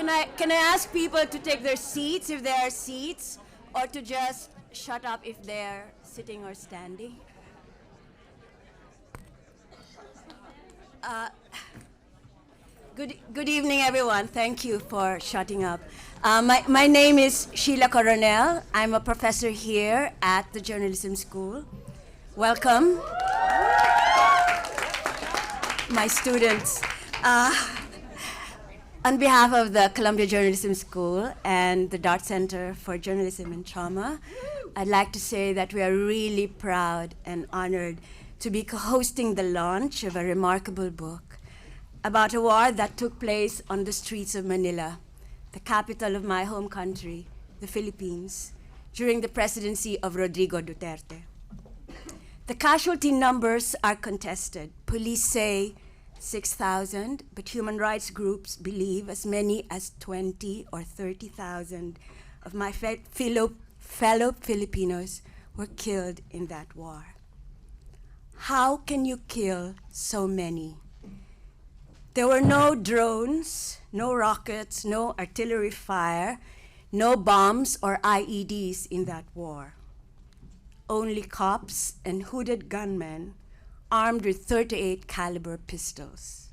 Can I ask people to take their seats if there are seats, or to just shut up if they're sitting or standing? Good evening, everyone. Thank you for shutting up. My name is Sheila Coronel. I'm a professor here at the Journalism School. Welcome, my students. On behalf of the Columbia Journalism School and the Dart Center for Journalism and Trauma, I'd like to say that we are really proud and honored to be co-hosting the launch of a remarkable book about a war that took place on the streets of Manila, the capital of my home country, the Philippines, during the presidency of Rodrigo Duterte. The casualty numbers are contested. Police say 6,000, but human rights groups believe as many as 20 or 30,000 of my fellow Filipinos were killed in that war. How can you kill so many? There were no drones, no rockets, no artillery fire, no bombs or IEDs in that war. Only cops and hooded gunmen armed with .38 caliber pistols.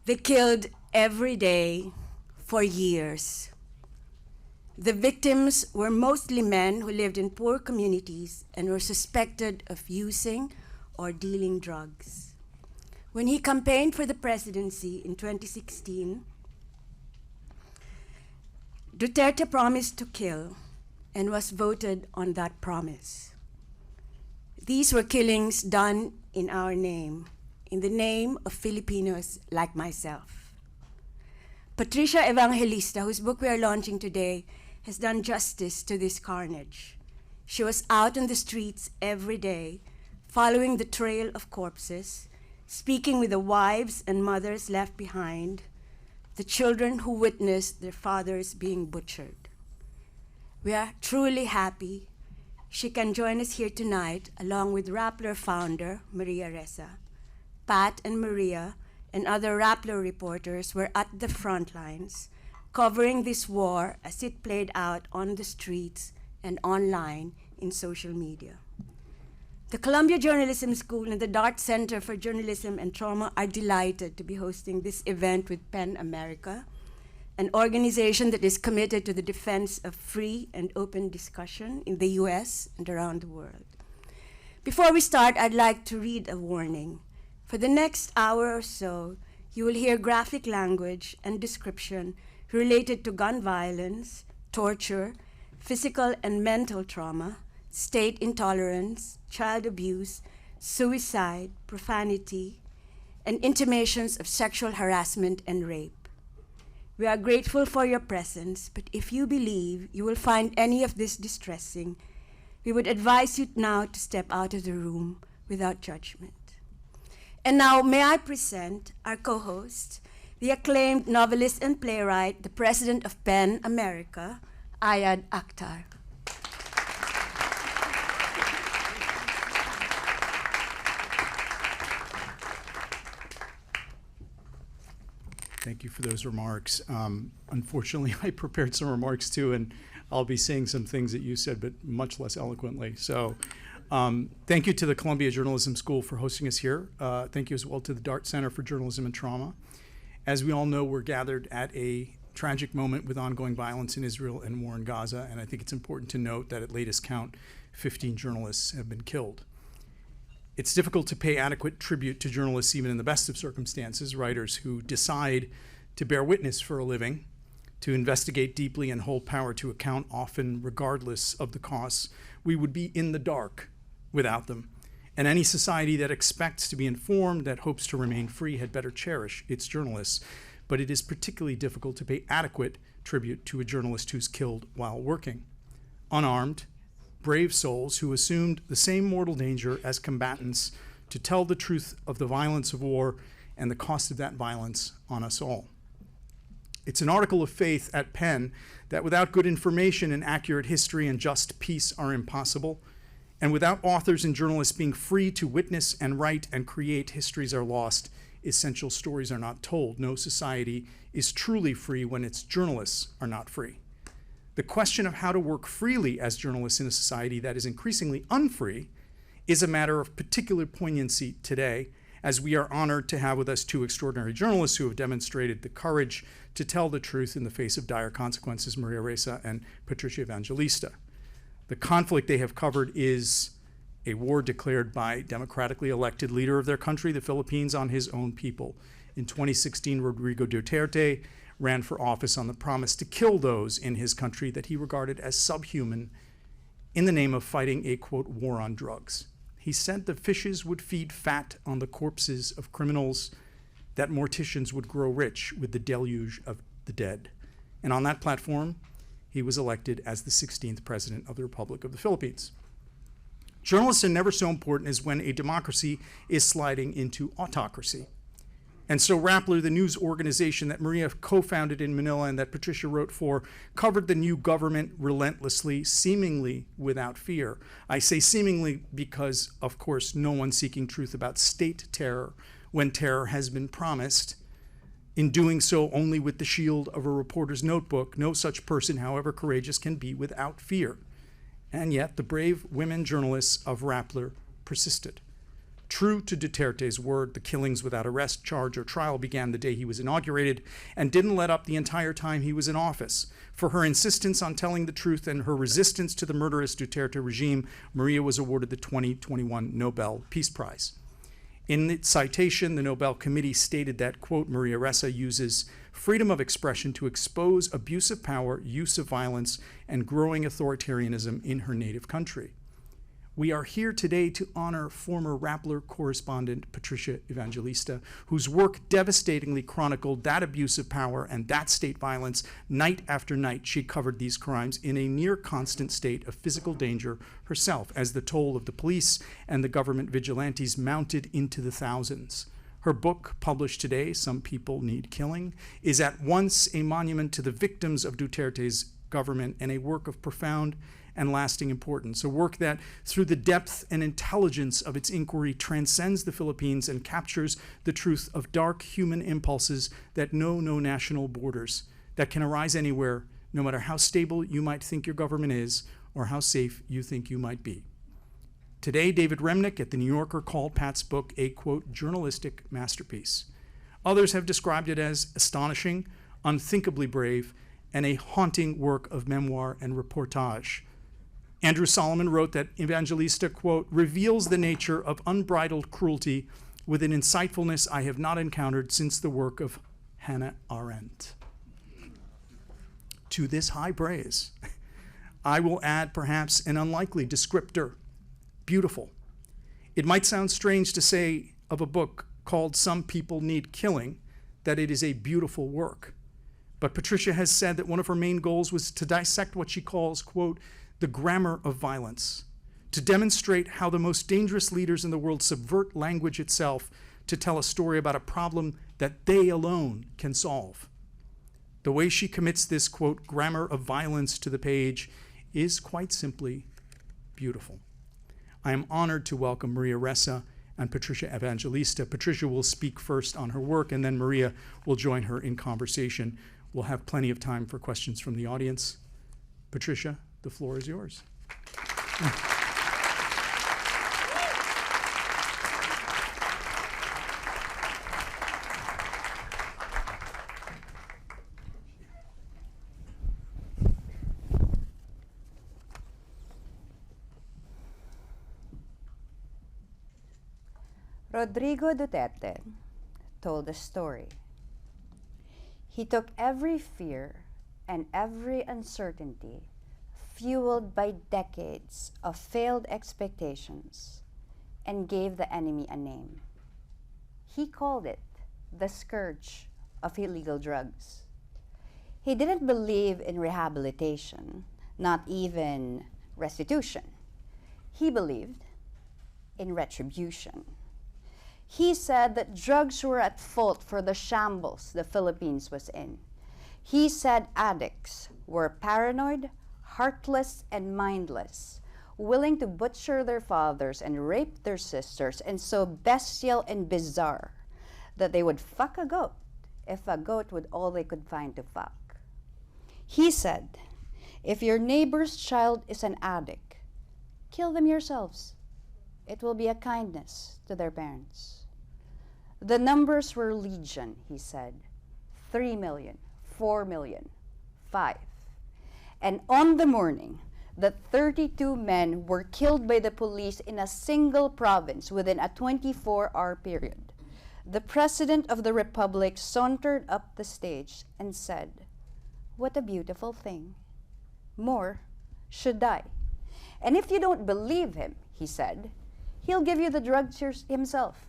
They killed every day for years. The victims were mostly men who lived in poor communities and were suspected of using or dealing drugs. When he campaigned for the presidency in 2016, Duterte promised to kill and was voted on that promise. These were killings done in our name, in the name of Filipinos like myself. Patricia Evangelista, whose book we are launching today, has done justice to this carnage. She was out on the streets every day, following the trail of corpses, speaking with the wives and mothers left behind, the children who witnessed their fathers being butchered. We are truly happy she can join us here tonight, along with Rappler founder Maria Ressa. Pat and Maria and other Rappler reporters were at the front lines, covering this war as it played out on the streets and online in social media. The Columbia Journalism School and the Dart Center for Journalism and Trauma are delighted to be hosting this event with PEN America, an organization that is committed to the defense of free and open discussion in the US and around the world. Before we start, I'd like to read a warning. For the next hour or so, you will hear graphic language and description related to gun violence, torture, physical and mental trauma, state intolerance, child abuse, suicide, profanity, and intimations of sexual harassment and rape. We are grateful for your presence, but if you believe you will find any of this distressing, we would advise you now to step out of the room without judgment. And now, may I present our co-host, the acclaimed novelist and playwright, the president of PEN America, Ayad Akhtar. Thank you for those remarks. Unfortunately, I prepared some remarks too, and I'll be saying some things that you said, but much less eloquently. So thank you to the Columbia Journalism School for hosting us here. Thank you as well to the Dart Center for Journalism and Trauma. As we all know, we're gathered at a tragic moment with ongoing violence in Israel and war in Gaza, and I think it's important to note that at latest count, 15 journalists have been killed. It's difficult to pay adequate tribute to journalists even in the best of circumstances, writers who decide to bear witness for a living, to investigate deeply and hold power to account, often regardless of the costs. We would be in the dark without them. And any society that expects to be informed, that hopes to remain free, had better cherish its journalists. But it is particularly difficult to pay adequate tribute to a journalist who's killed while working. Unarmed, brave souls who assumed the same mortal danger as combatants to tell the truth of the violence of war and the cost of that violence on us all. It's an article of faith at PEN that without good information and accurate history and just peace are impossible, and without authors and journalists being free to witness and write and create, histories are lost essential stories are not told. No society is truly free when its journalists are not free. The question of how to work freely as journalists in a society that is increasingly unfree is a matter of particular poignancy today, as we are honored to have with us two extraordinary journalists who have demonstrated the courage to tell the truth in the face of dire consequences, Maria Ressa and Patricia Evangelista. The conflict they have covered is a war declared by democratically elected leader of their country, the Philippines, on his own people. In 2016, Rodrigo Duterte ran for office on the promise to kill those in his country that he regarded as subhuman in the name of fighting a, quote, war on drugs. He said the fishes would feed fat on the corpses of criminals, that morticians would grow rich with the deluge of the dead. And on that platform, he was elected as the 16th president of the Republic of the Philippines. Journalists are never so important as when a democracy is sliding into autocracy. And so Rappler, the news organization that Maria co-founded in Manila and that Patricia wrote for, covered the new government relentlessly, seemingly without fear. I say seemingly because, of course, no one seeking truth about state terror when terror has been promised. In doing so only with the shield of a reporter's notebook, no such person, however courageous, can be without fear. And yet the brave women journalists of Rappler persisted. True to Duterte's word, the killings without arrest, charge, or trial began the day he was inaugurated and didn't let up the entire time he was in office. For her insistence on telling the truth and her resistance to the murderous Duterte regime, Maria was awarded the 2021 Nobel Peace Prize. In its citation, the Nobel Committee stated that, quote, Maria Ressa uses freedom of expression to expose abuse of power, use of violence, and growing authoritarianism in her native country. We are here today to honor former Rappler correspondent Patricia Evangelista, whose work devastatingly chronicled that abuse of power and that state violence. Night after night, she covered these crimes in a near constant state of physical danger herself, as the toll of the police and the government vigilantes mounted into the thousands. Her book, published today, Some People Need Killing, is at once a monument to the victims of Duterte's government and a work of profound and lasting importance, a work that, through the depth and intelligence of its inquiry, transcends the Philippines and captures the truth of dark human impulses that know no national borders, that can arise anywhere, no matter how stable you might think your government is or how safe you think you might be. Today, David Remnick at The New Yorker called Pat's book a, quote, journalistic masterpiece. Others have described it as astonishing, unthinkably brave, and a haunting work of memoir and reportage. Andrew Solomon wrote that Evangelista, quote, reveals the nature of unbridled cruelty with an insightfulness I have not encountered since the work of Hannah Arendt. To this high praise, I will add perhaps an unlikely descriptor, beautiful. It might sound strange to say of a book called Some People Need Killing that it is a beautiful work. But Patricia has said that one of her main goals was to dissect what she calls, quote, the grammar of violence, to demonstrate how the most dangerous leaders in the world subvert language itself to tell a story about a problem that they alone can solve. The way she commits this, quote, grammar of violence to the page is quite simply beautiful. I am honored to welcome Maria Ressa and Patricia Evangelista. Patricia will speak first on her work, and then Maria will join her in conversation. We'll have plenty of time for questions from the audience. Patricia, the floor is yours. Rodrigo Duterte told a story. He took every fear and every uncertainty fueled by decades of failed expectations and gave the enemy a name. He called it the scourge of illegal drugs. He didn't believe in rehabilitation, not even restitution. He believed in retribution. He said that drugs were at fault for the shambles the Philippines was in. He said addicts were paranoid, heartless, and mindless, willing to butcher their fathers and rape their sisters, and so bestial and bizarre that they would fuck a goat if a goat would all they could find to fuck. He said, if your neighbor's child is an addict, kill them yourselves. It will be a kindness to their parents. The numbers were legion, he said. 3 million, 4 million, 5. And on the morning that 32 men were killed by the police in a single province within a 24-hour period, the President of the Republic sauntered up the stage and said, what a beautiful thing. More should die. And if you don't believe him, he said, he'll give you the drugs himself.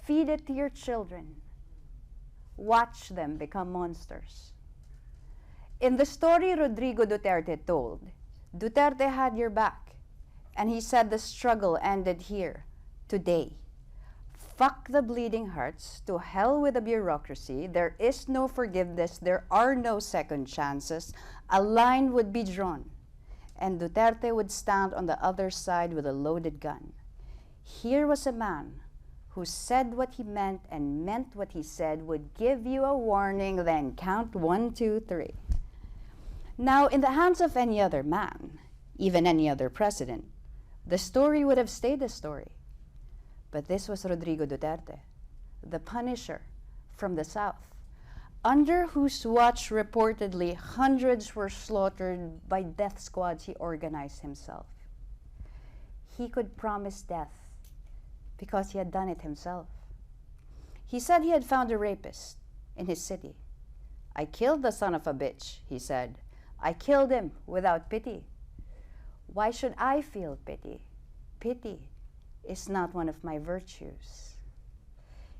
Feed it to your children. Watch them become monsters. In the story Rodrigo Duterte told, Duterte had your back, and he said the struggle ended here, today. Fuck the bleeding hearts, to hell with the bureaucracy, there is no forgiveness, there are no second chances, a line would be drawn, and Duterte would stand on the other side with a loaded gun. Here was a man who said what he meant and meant what he said, would give you a warning, then count 1, 2, 3. Now, in the hands of any other man, even any other president, the story would have stayed a story. But this was Rodrigo Duterte, the Punisher from the South, under whose watch reportedly hundreds were slaughtered by death squads he organized himself. He could promise death because he had done it himself. He said he had found a rapist in his city. I killed the son of a bitch, he said. I killed him without pity. Why should I feel pity? Pity is not one of my virtues.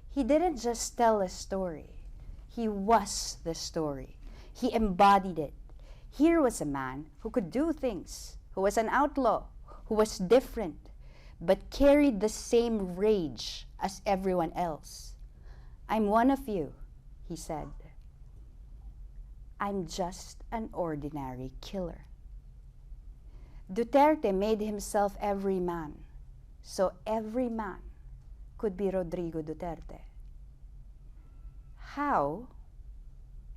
He didn't just tell a story. He was the story. He embodied it. Here was a man who could do things, who was an outlaw, who was different, but carried the same rage as everyone else. I'm one of you, he said. I'm just an ordinary killer. Duterte made himself every man, so every man could be Rodrigo Duterte. How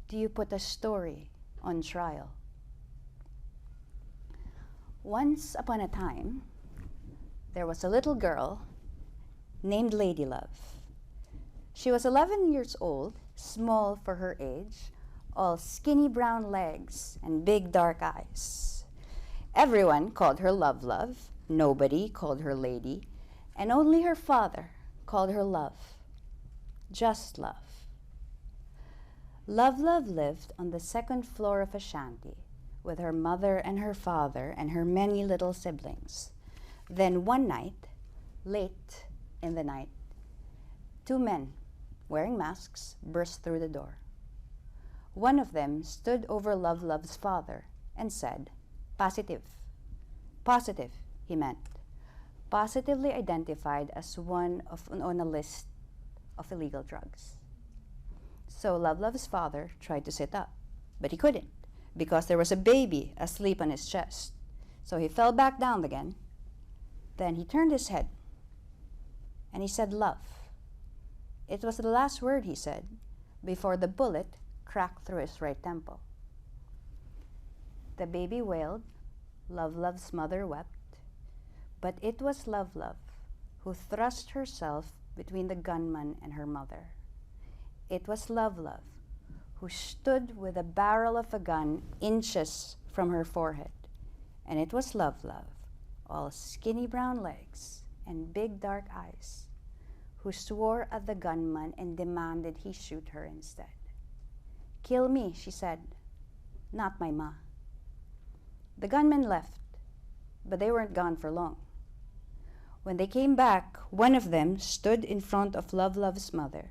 do you put a story on trial? Once upon a time, there was a little girl named Ladylove. She was 11 years old, small for her age, all skinny brown legs and big dark eyes. Everyone called her Love Love, nobody called her Lady, and only her father called her Love, just Love. Love Love lived on the second floor of a shanty with her mother and her father and her many little siblings. Then one night, late in the night, 2 men wearing masks burst through the door. One of them stood over Love Love's father and said, positive. Positive, he meant. Positively identified as one on a list of illegal drugs. So Love Love's father tried to sit up, but he couldn't because there was a baby asleep on his chest. So he fell back down again. Then he turned his head and he said, love. It was the last word he said before the bullet cracked through his right temple. The baby wailed, Love Love's mother wept, but it was Love Love who thrust herself between the gunman and her mother. It was Love Love who stood with the barrel of a gun inches from her forehead, and it was Love Love, all skinny brown legs and big dark eyes, who swore at the gunman and demanded he shoot her instead. Kill me, she said, not my ma. The gunmen left, but they weren't gone for long. When they came back, one of them stood in front of Love Love's mother,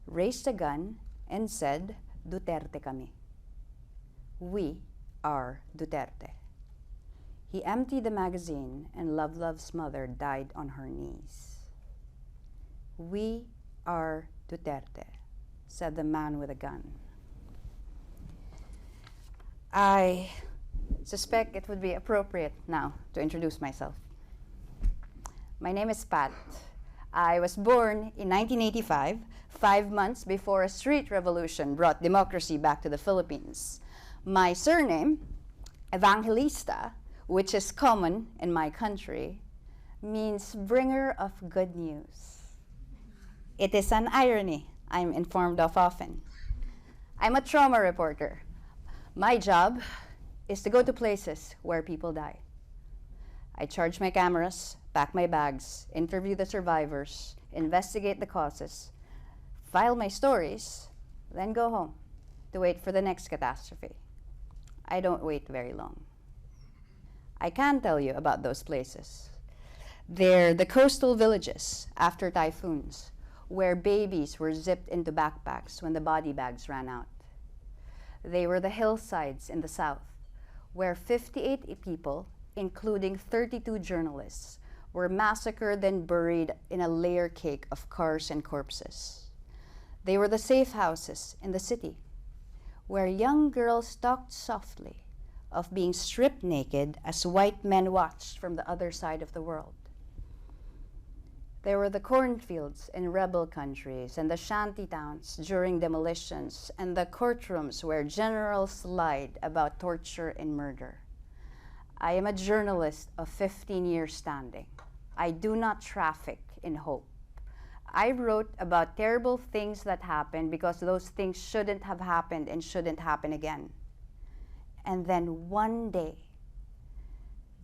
raised a gun, and said, Duterte kami. We are Duterte. He emptied the magazine, and Love Love's mother died on her knees. We are Duterte, said the man with a gun. I suspect it would be appropriate now to introduce myself. My name is Pat. I was born in 1985, 5 months before a street revolution brought democracy back to the Philippines. My surname, Evangelista, which is common in my country, means bringer of good news. It is an irony I'm informed of often. I'm a trauma reporter. My job is to go to places where people die. I charge my cameras, pack my bags, interview the survivors, investigate the causes, file my stories, then go home to wait for the next catastrophe. I don't wait very long. I can tell you about those places. They're the coastal villages after typhoons, where babies were zipped into backpacks when the body bags ran out. They were the hillsides in the south, where 58 people, including 32 journalists, were massacred and buried in a layer cake of cars and corpses. They were the safe houses in the city, where young girls talked softly of being stripped naked as white men watched from the other side of the world. There were the cornfields in rebel countries and the shanty towns during demolitions and the courtrooms where generals lied about torture and murder. I am a journalist of 15 years standing. I do not traffic in hope. I wrote about terrible things that happened because those things shouldn't have happened and shouldn't happen again. And then one day,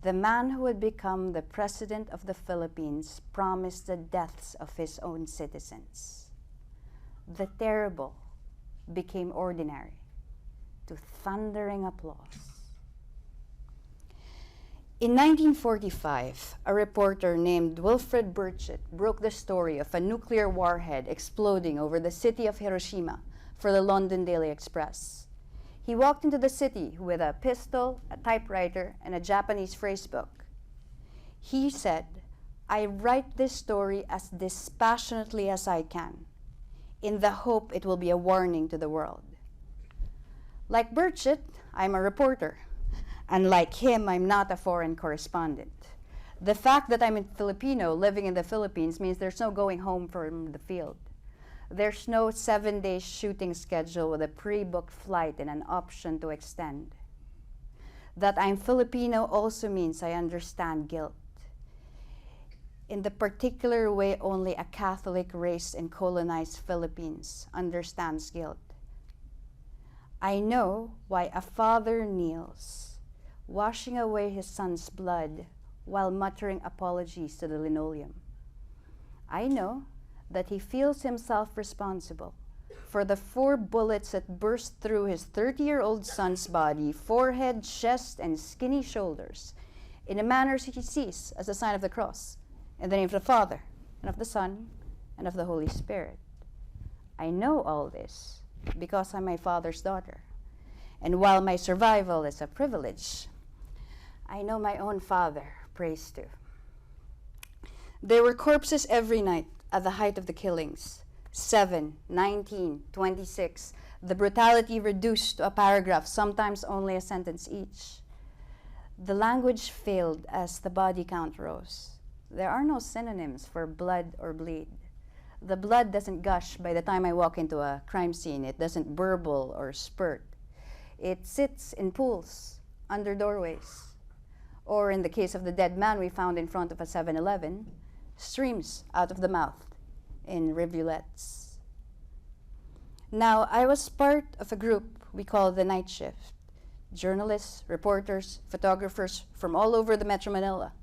the man who would become the president of the Philippines promised the deaths of his own citizens. The terrible became ordinary, to thundering applause. In 1945, a reporter named Wilfred Burchett broke the story of a nuclear warhead exploding over the city of Hiroshima for the London Daily Express. He walked into the city with a pistol, a typewriter, and a Japanese phrasebook. He said, "I write this story as dispassionately as I can, in the hope it will be a warning to the world." Like Burchett, I'm a reporter. And like him, I'm not a foreign correspondent. The fact that I'm a Filipino living in the Philippines means there's no going home from the field. There's no 7-day shooting schedule with a pre-booked flight and an option to extend. That I'm Filipino also means I understand guilt. In the particular way only a Catholic race in colonized Philippines understands guilt. I know why a father kneels, washing away his son's blood while muttering apologies to the linoleum. I know that he feels himself responsible for the 4 bullets that burst through his 30-year-old son's body, forehead, chest, and skinny shoulders, in a manner he sees as a sign of the cross, in the name of the Father, and of the Son, and of the Holy Spirit. I know all this because I'm my father's daughter. And while my survival is a privilege, I know my own father prays too. There were corpses every night at the height of the killings. 7, 19, 26. The brutality reduced to a paragraph, sometimes only a sentence each. The language failed as the body count rose. There are no synonyms for blood or bleed. The blood doesn't gush by the time I walk into a crime scene. It doesn't burble or spurt. It sits in pools under doorways. Or in the case of the dead man we found in front of a 7-Eleven, streams out of the mouth in rivulets. Now, I was part of a group we call the Night Shift. Journalists, reporters, photographers from all over the Metro Manila,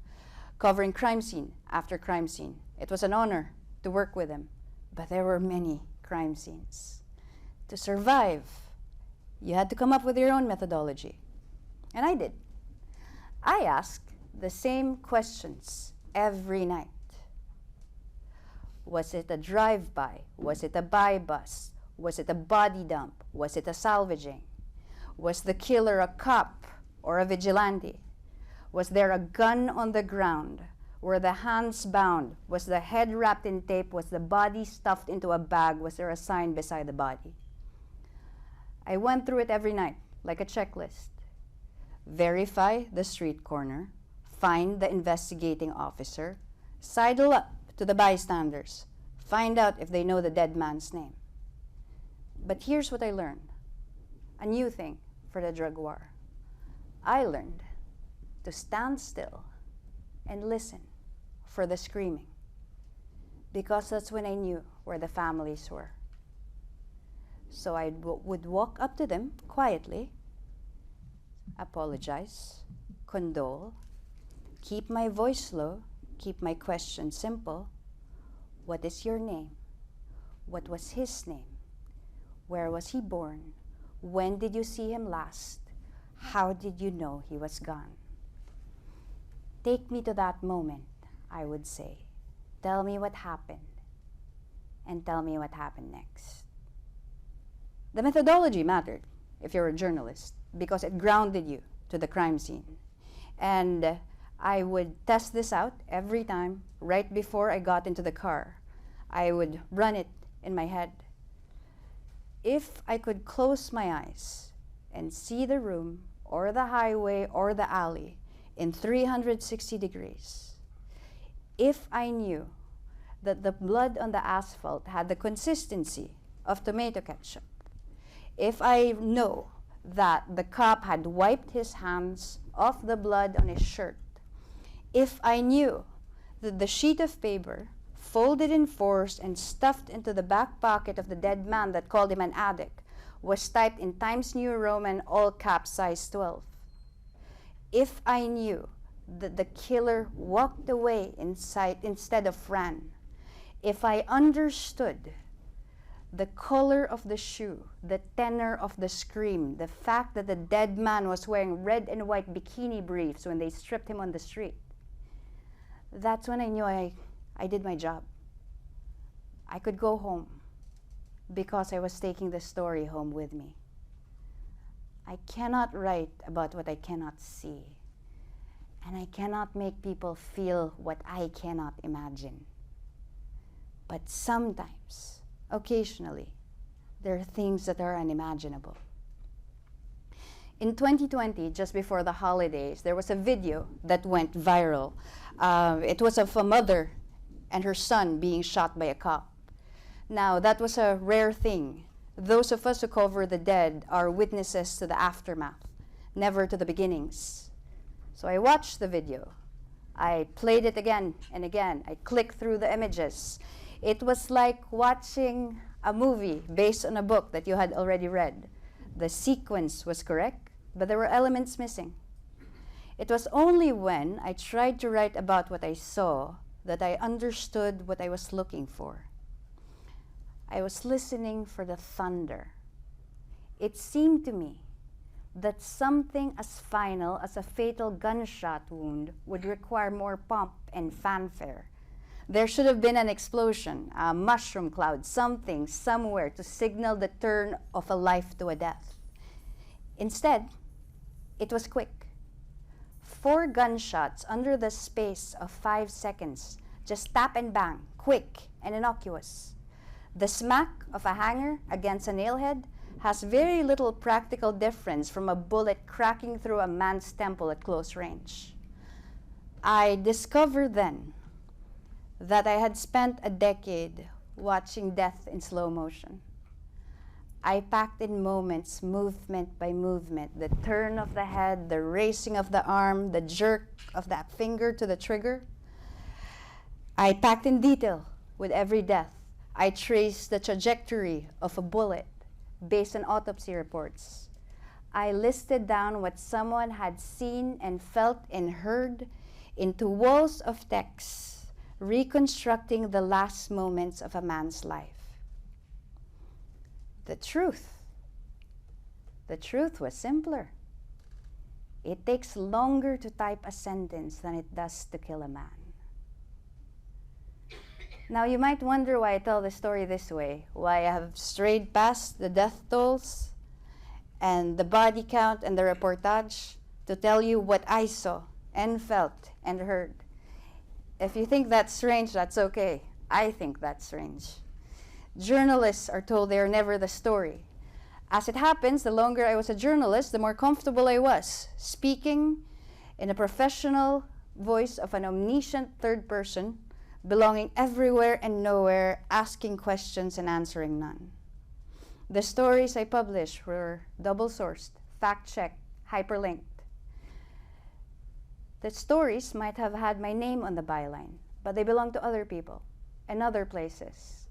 covering crime scene after crime scene. It was an honor to work with them, but there were many crime scenes. To survive, you had to come up with your own methodology. And I did. I asked the same questions every night. Was it a drive-by? Was it a buy-bust? Was it a body dump? Was it a salvaging? Was the killer a cop or a vigilante? Was there a gun on the ground? Were the hands bound? Was the head wrapped in tape? Was the body stuffed into a bag? Was there a sign beside the body? I went through it every night, like a checklist. Verify the street corner, find the investigating officer, sidle up to to the bystanders. Find out if they know the dead man's name. But here's what I learned. A new thing for the drug war. I learned to stand still and listen for the screaming, because that's when I knew where the families were. So I would walk up to them quietly, apologize, condole, keep my voice low, keep my question simple. What is your name? What was his name? Where was he born? When did you see him last? How did you know he was gone? Take me to that moment, I would say. Tell me what happened, and tell me what happened next. The methodology mattered if you're a journalist, because it grounded you to the crime scene. And I would test this out every time right before I got into the car. I would run it in my head. If I could close my eyes and see the room or the highway or the alley in 360 degrees, if I knew that the blood on the asphalt had the consistency of tomato ketchup, if I know that the cop had wiped his hands off the blood on his shirt, if I knew that the sheet of paper folded in fours and stuffed into the back pocket of the dead man that called him an addict was typed in Times New Roman all caps size 12, if I knew that the killer walked away instead of ran, if I understood the color of the shoe, the tenor of the scream, the fact that the dead man was wearing red and white bikini briefs when they stripped him on the street, that's when I knew I did my job. I could go home because I was taking the story home with me. I cannot write about what I cannot see, and I cannot make people feel what I cannot imagine. But sometimes, occasionally, there are things that are unimaginable. In 2020, just before the holidays, there was a video that went viral. It was of a mother and her son being shot by a cop. Now, that was a rare thing. Those of us who cover the dead are witnesses to the aftermath, never to the beginnings. So I watched the video. I played it again and again. I clicked through the images. It was like watching a movie based on a book that you had already read. The sequence was correct, but there were elements missing. It was only when I tried to write about what I saw that I understood what I was looking for. I was listening for the thunder. It seemed to me that something as final as a fatal gunshot wound would require more pomp and fanfare. There should have been an explosion, a mushroom cloud, something, somewhere to signal the turn of a life to a death. Instead, it was quick. 4 gunshots under the space of 5 seconds, just tap and bang, quick and innocuous. The smack of a hanger against a nailhead has very little practical difference from a bullet cracking through a man's temple at close range. I discovered then that I had spent a decade watching death in slow motion. I packed in moments, movement by movement, the turn of the head, the raising of the arm, the jerk of that finger to the trigger. I packed in detail with every death. I traced the trajectory of a bullet based on autopsy reports. I listed down what someone had seen and felt and heard into walls of text, reconstructing the last moments of a man's life. The truth was simpler. It takes longer to type a sentence than it does to kill a man. Now, you might wonder why I tell the story this way, why I have strayed past the death tolls and the body count and the reportage to tell you what I saw and felt and heard. If you think that's strange, that's okay. I think that's strange. Journalists are told they are never the story. As it happens, the longer I was a journalist, the more comfortable I was, speaking in a professional voice of an omniscient third person, belonging everywhere and nowhere, asking questions and answering none. The stories I published were double-sourced, fact-checked, hyperlinked. The stories might have had my name on the byline, but they belong to other people and other places.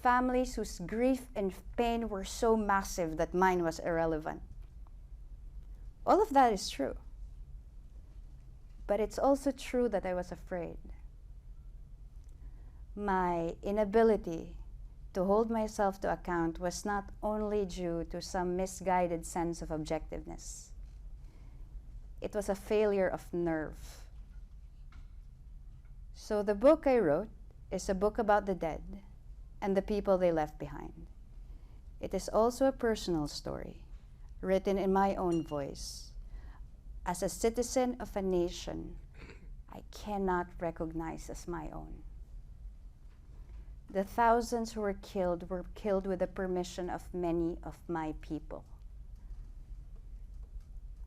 Families whose grief and pain were so massive that mine was irrelevant. All of that is true. But it's also true that I was afraid. My inability to hold myself to account was not only due to some misguided sense of objectiveness. It was a failure of nerve. So the book I wrote is a book about the dead and the people they left behind. It is also a personal story, written in my own voice. As a citizen of a nation I cannot recognize as my own. The thousands who were killed with the permission of many of my people.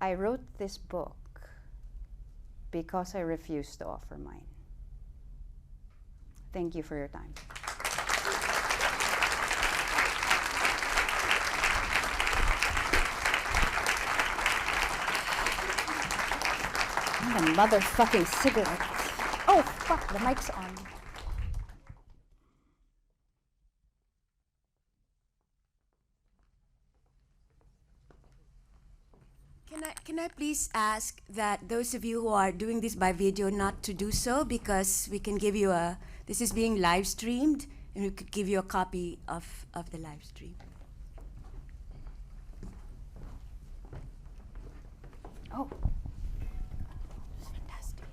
I wrote this book because I refused to offer mine. Thank you for your time. The motherfucking cigarette. Oh, fuck, the mic's on. Can I please ask that those of you who are doing this by video not to do so, because we can give you this is being live streamed, and we could give you a copy of the live stream. Oh. Fantastic.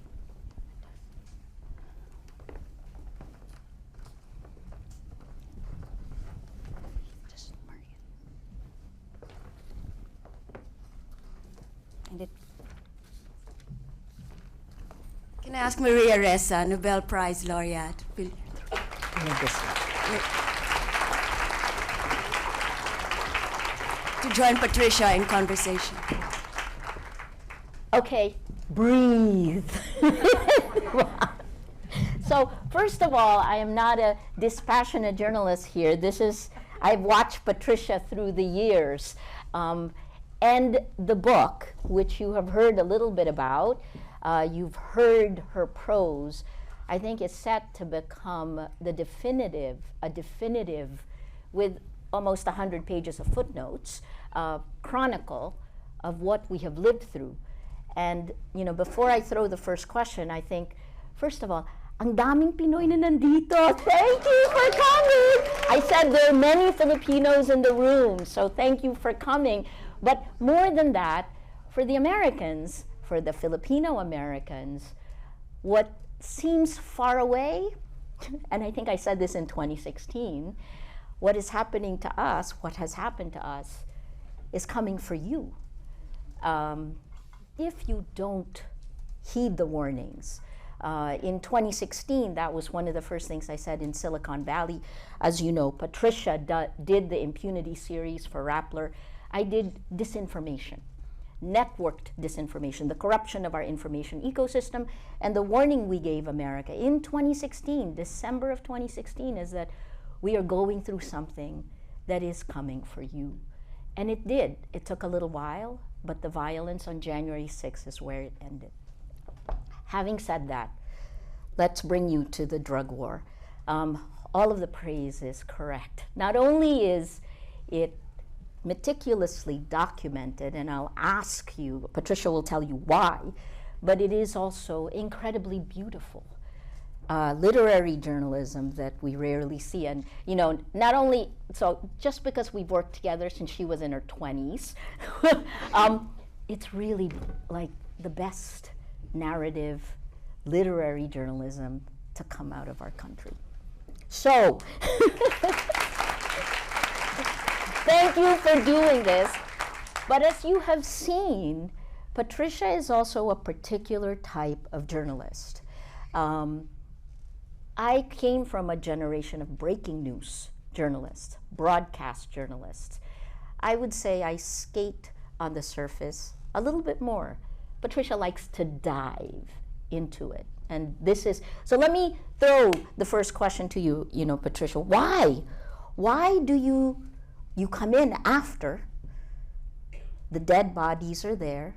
Just mark it. And it. Can I ask Maria Ressa, Nobel Prize laureate, to join Patricia in conversation? Okay, breathe. So first of all, I am not a dispassionate journalist here. I've watched Patricia through the years. And the book, which you have heard a little bit about, you've heard her prose, I think is set to become a definitive with almost 100 pages of footnotes, chronicle of what we have lived through. And before I throw the first question, I think, first of all, ang daming Pinoy na nandito. Thank you for coming. I said there are many Filipinos in the room, so thank you for coming. But more than that, for the Americans, for the Filipino Americans, what seems far away, and I think I said this in 2016, what is happening to us, what has happened to us, is coming for you. If you don't heed the warnings. In 2016, that was one of the first things I said in Silicon Valley. As you know, Patricia did the impunity series for Rappler. I did disinformation, networked disinformation, the corruption of our information ecosystem, and the warning we gave America in 2016, December of 2016, is that we are going through something that is coming for you. And it did. It took a little while, but the violence on January 6th is where it ended. Having said that, let's bring you to the drug war. All of the praise is correct. Not only is it meticulously documented, and I'll ask you, Patricia will tell you why, but it is also incredibly beautiful. Literary journalism that we rarely see. And not only, so just because we've worked together since she was in her 20s, it's really like the best narrative literary journalism to come out of our country. So, thank you for doing this. But as you have seen, Patricia is also a particular type of journalist. I came from a generation of breaking news journalists, broadcast journalists. I would say I skate on the surface a little bit more. Patricia likes to dive into it. And this is, so let me throw the first question to you, Patricia. Why do you come in after the dead bodies are there,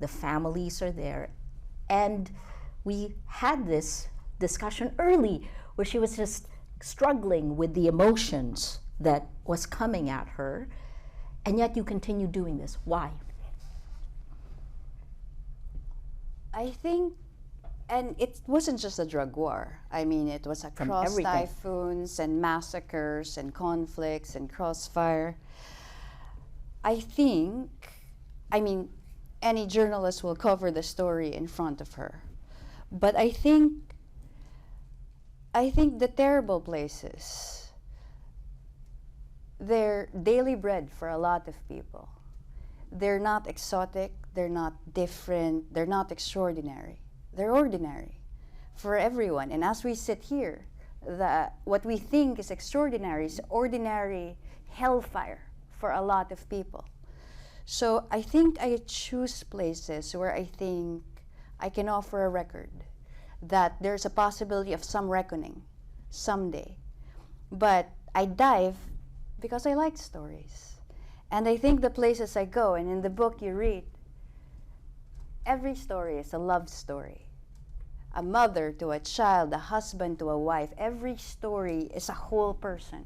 the families are there, and we had this discussion early where she was just struggling with the emotions that was coming at her, and yet you continue doing this. Why? I think, and it wasn't just a drug war. I mean, it was across everything. typhoons and massacres and conflicts and crossfire. I think, any journalist will cover the story in front of her. But I think the terrible places, they're daily bread for a lot of people. They're not exotic, they're not different, they're not extraordinary. They're ordinary for everyone. And as we sit here, what we think is extraordinary is ordinary hellfire for a lot of people. So I think I choose places where I think I can offer a record, that there's a possibility of some reckoning someday. But I dive because I like stories. And I think the places I go, and in the book you read, every story is a love story. A mother to a child, a husband to a wife, every story is a whole person.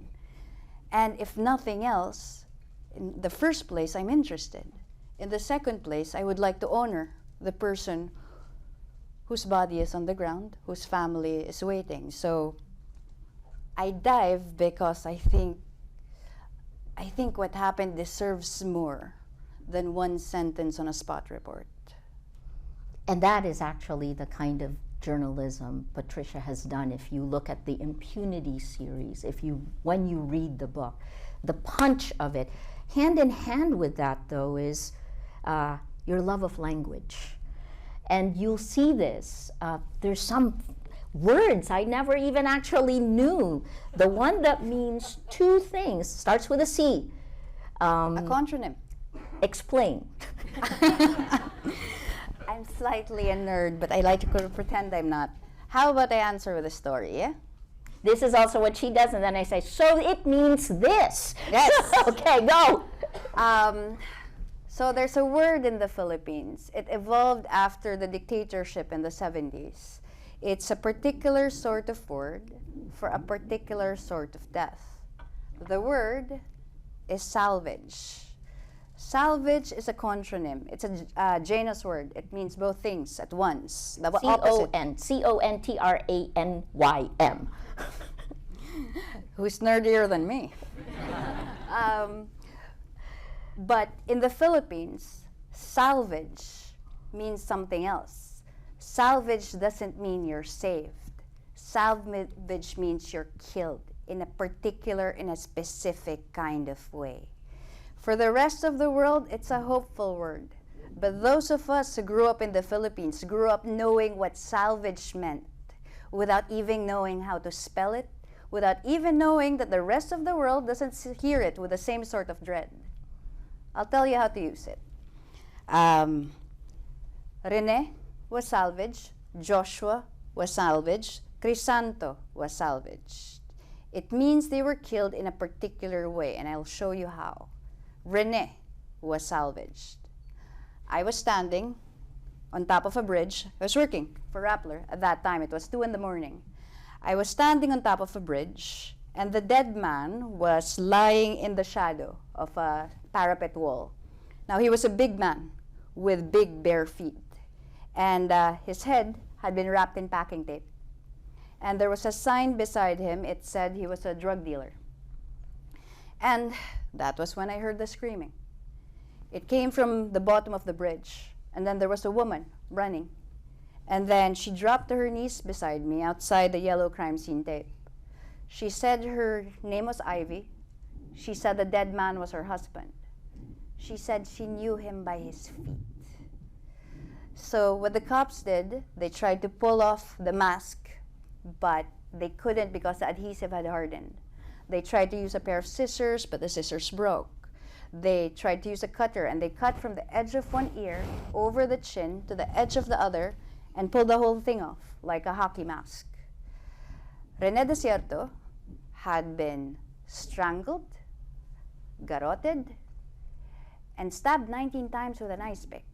And if nothing else, in the first place, I'm interested. In the second place, I would like to honor the person whose body is on the ground, whose family is waiting. So I dive because I think what happened deserves more than one sentence on a spot report. And that is actually the kind of journalism Patricia has done. If you look at the Impunity series, when you read the book, the punch of it, hand in hand with that, though, is your love of language. And you'll see this. There's some words I never even actually knew. The one that means two things, starts with a C. A contronym. Explain. I'm slightly a nerd, but I like to pretend I'm not. How about I answer with a story, yeah? This is also what she does, and then I say, so it means this. Yes. Okay, go. So there's a word in the Philippines. It evolved after the dictatorship in the 70s. It's a particular sort of word for a particular sort of death. The word is salvage. Salvage is a contronym. It's a Janus word. It means both things at once. The opposite. C-O-N-T-R-A-N-Y-M. Who's nerdier than me? But in the Philippines, salvage means something else. Salvage doesn't mean you're saved. Salvage means you're killed in a specific kind of way. For the rest of the world, it's a hopeful word. But those of us who grew up in the Philippines grew up knowing what salvage meant, without even knowing how to spell it, without even knowing that the rest of the world doesn't hear it with the same sort of dread. I'll tell you how to use it. Rene was salvaged, Joshua was salvaged, Crisanto was salvaged. It means they were killed in a particular way, and I'll show you how. Rene was salvaged. I was standing on top of a bridge. I was working for Rappler at that time. It was 2 a.m. I was standing on top of a bridge, and the dead man was lying in the shadow of a parapet wall. Now, he was a big man with big bare feet, and his head had been wrapped in packing tape. And there was a sign beside him. It said he was a drug dealer. And that was when I heard the screaming. It came from the bottom of the bridge, and then there was a woman running. And then she dropped to her knees beside me outside the yellow crime scene tape. She said her name was Ivy. She said the dead man was her husband. She said she knew him by his feet. So what the cops did, they tried to pull off the mask, but they couldn't because the adhesive had hardened. They tried to use a pair of scissors, but the scissors broke. They tried to use a cutter, and they cut from the edge of one ear over the chin to the edge of the other, and pulled the whole thing off like a hockey mask. Rene Desierto had been strangled, garroted, and stabbed 19 times with an ice pick.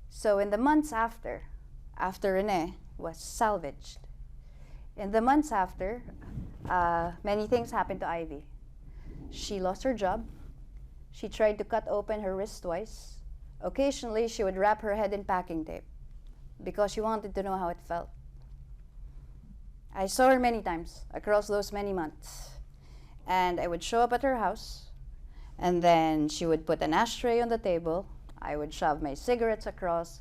So in the months after Rene was salvaged, in the months after, many things happened to Ivy. She lost her job. She tried to cut open her wrist twice. Occasionally, she would wrap her head in packing tape because she wanted to know how it felt. I saw her many times across those many months. And I would show up at her house, and then she would put an ashtray on the table. I would shove my cigarettes across.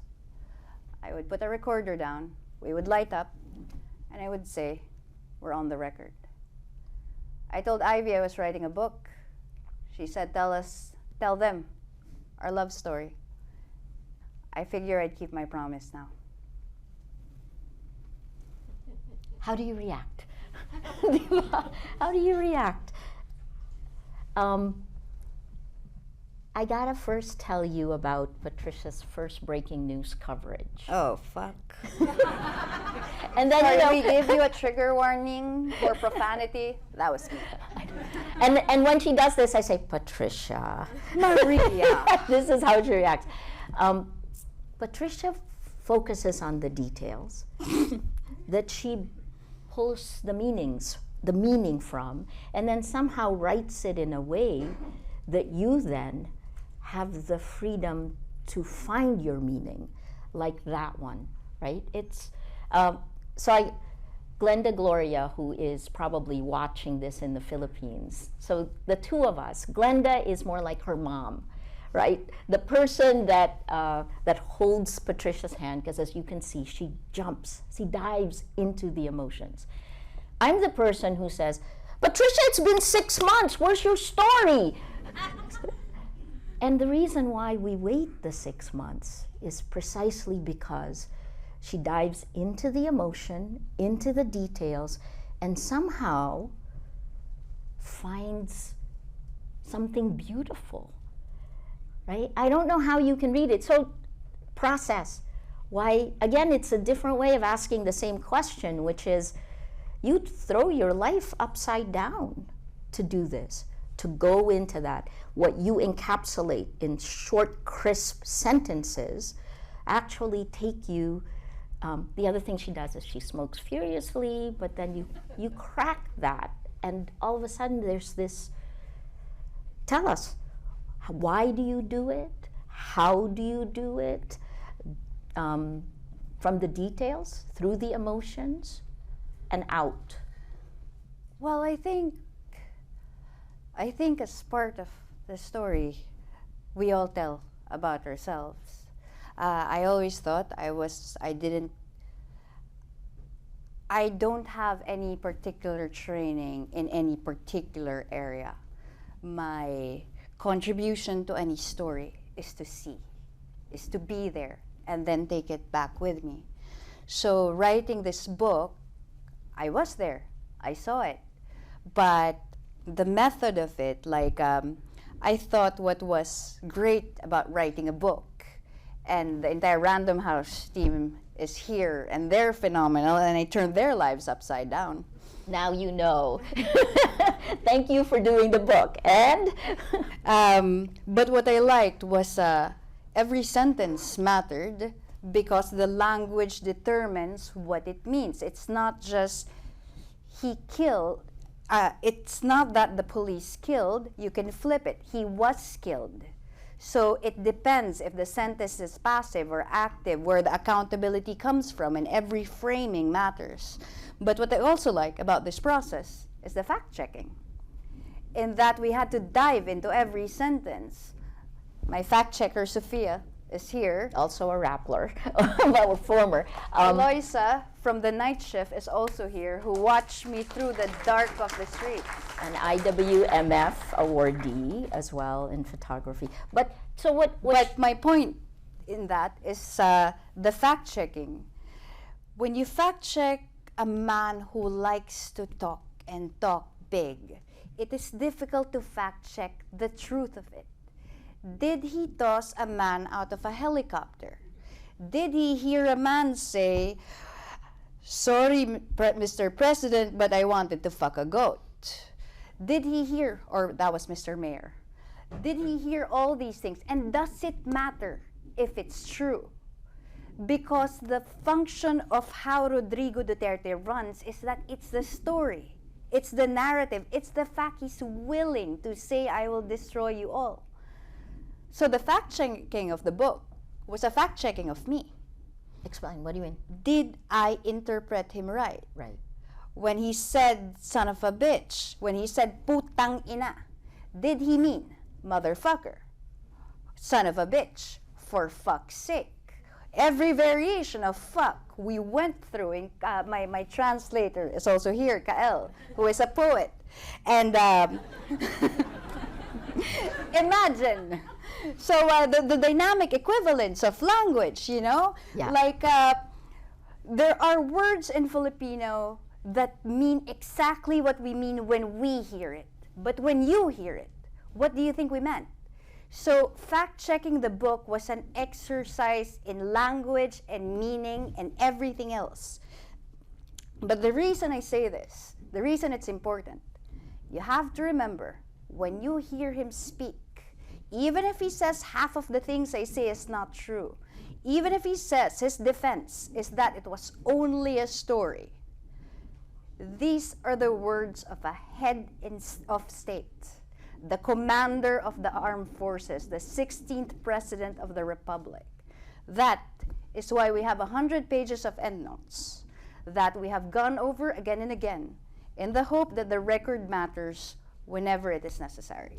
I would put a recorder down. We would light up, and I would say, "We're on the record." I told Ivy I was writing a book. She said, tell them our love story. I figure I'd keep my promise now. How do you react? How do you react? I gotta first tell you about Patricia's first breaking news coverage. Oh, fuck. And then Sorry, we gave you a trigger warning for profanity. That was me. and when she does this, I say, Patricia. Maria. This is how she reacts. Patricia focuses on the details that she pulls the meaning from, and then somehow writes it in a way that you then have the freedom to find your meaning, like that one, right? It's Glenda Gloria, who is probably watching this in the Philippines. So the two of us, Glenda is more like her mom, right? The person that holds Patricia's hand, because as you can see, she dives into the emotions. I'm the person who says, Patricia, it's been 6 months, where's your story? And the reason why we wait the 6 months is precisely because she dives into the emotion, into the details, and somehow finds something beautiful, right? I don't know how you can read it. So process. Why, again, it's a different way of asking the same question, which is, you'd throw your life upside down to do this, to go into that. What you encapsulate in short, crisp sentences actually take you. The other thing she does is she smokes furiously, but then you crack that, and all of a sudden there's this, tell us, why do you do it? How do you do it? From the details, through the emotions, and out. Well, I think as part of the story, we all tell about ourselves. I always thought I don't have any particular training in any particular area. My contribution to any story is to see, is to be there, and then take it back with me. So writing this book, I was there, I saw it, but the method of it, I thought what was great about writing a book, and the entire Random House team is here, and they're phenomenal, and I turned their lives upside down. Now you know. Thank you for doing the book. And? But what I liked was every sentence mattered, because the language determines what it means. It's not just he killed. It's not that the police killed. You can flip it. He was killed. So it depends if the sentence is passive or active, where the accountability comes from, and every framing matters. But what I also like about this process is the fact-checking, in that we had to dive into every sentence. My fact-checker, Sophia, is here. Also a Rappler, well, former. Eloisa from the night shift is also here, who watched me through the dark of the street. An IWMF awardee as well in photography. But my point in that is the fact-checking. When you fact-check a man who likes to talk and talk big, it is difficult to fact-check the truth of it. Did he toss a man out of a helicopter? Did he hear a man say, "Sorry, Mr. President, but I wanted to fuck a goat"? Did he hear, or that was Mr. Mayor, did he hear all these things? And does it matter if it's true? Because the function of how Rodrigo Duterte runs is that it's the story, it's the narrative, it's the fact he's willing to say, "I will destroy you all." So the fact-checking of the book was a fact-checking of me. Explain, what do you mean? Did I interpret him right? Right. When he said "son of a bitch," when he said "putang ina," did he mean motherfucker, son of a bitch, for fuck's sake? Every variation of fuck we went through. In, my translator is also here, Kael, who is a poet. And imagine. So the dynamic equivalence of language, you know? Yeah. Like there are words in Filipino that mean exactly what we mean when we hear it. But when you hear it, what do you think we meant? So fact-checking the book was an exercise in language and meaning and everything else. But the reason I say this, the reason it's important, you have to remember, when you hear him speak, even if he says half of the things I say is not true, even if he says his defense is that it was only a story, these are the words of a head of state, the commander of the armed forces, the 16th president of the republic. That is why we have 100 pages of endnotes that we have gone over again and again in the hope that the record matters whenever it is necessary.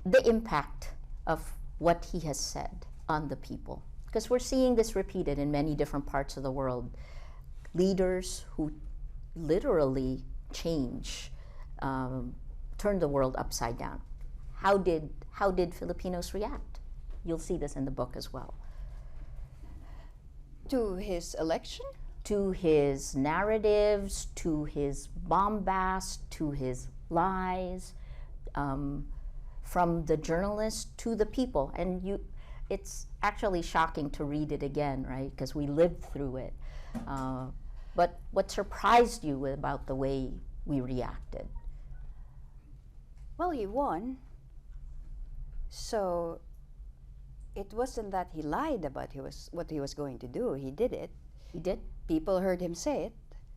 The impact of what he has said on the people, because we're seeing this repeated in many different parts of the world. Leaders who literally change, turn the world upside down. How did Filipinos react? You'll see this in the book as well. To his election? To his narratives, to his bombast, to his lies, from the journalists to the people. And it's actually shocking to read it again, right? Because we lived through it. But what surprised you about the way we reacted? Well, he won. So it wasn't that he lied about what he was going to do. He did it. He did? People heard him say it.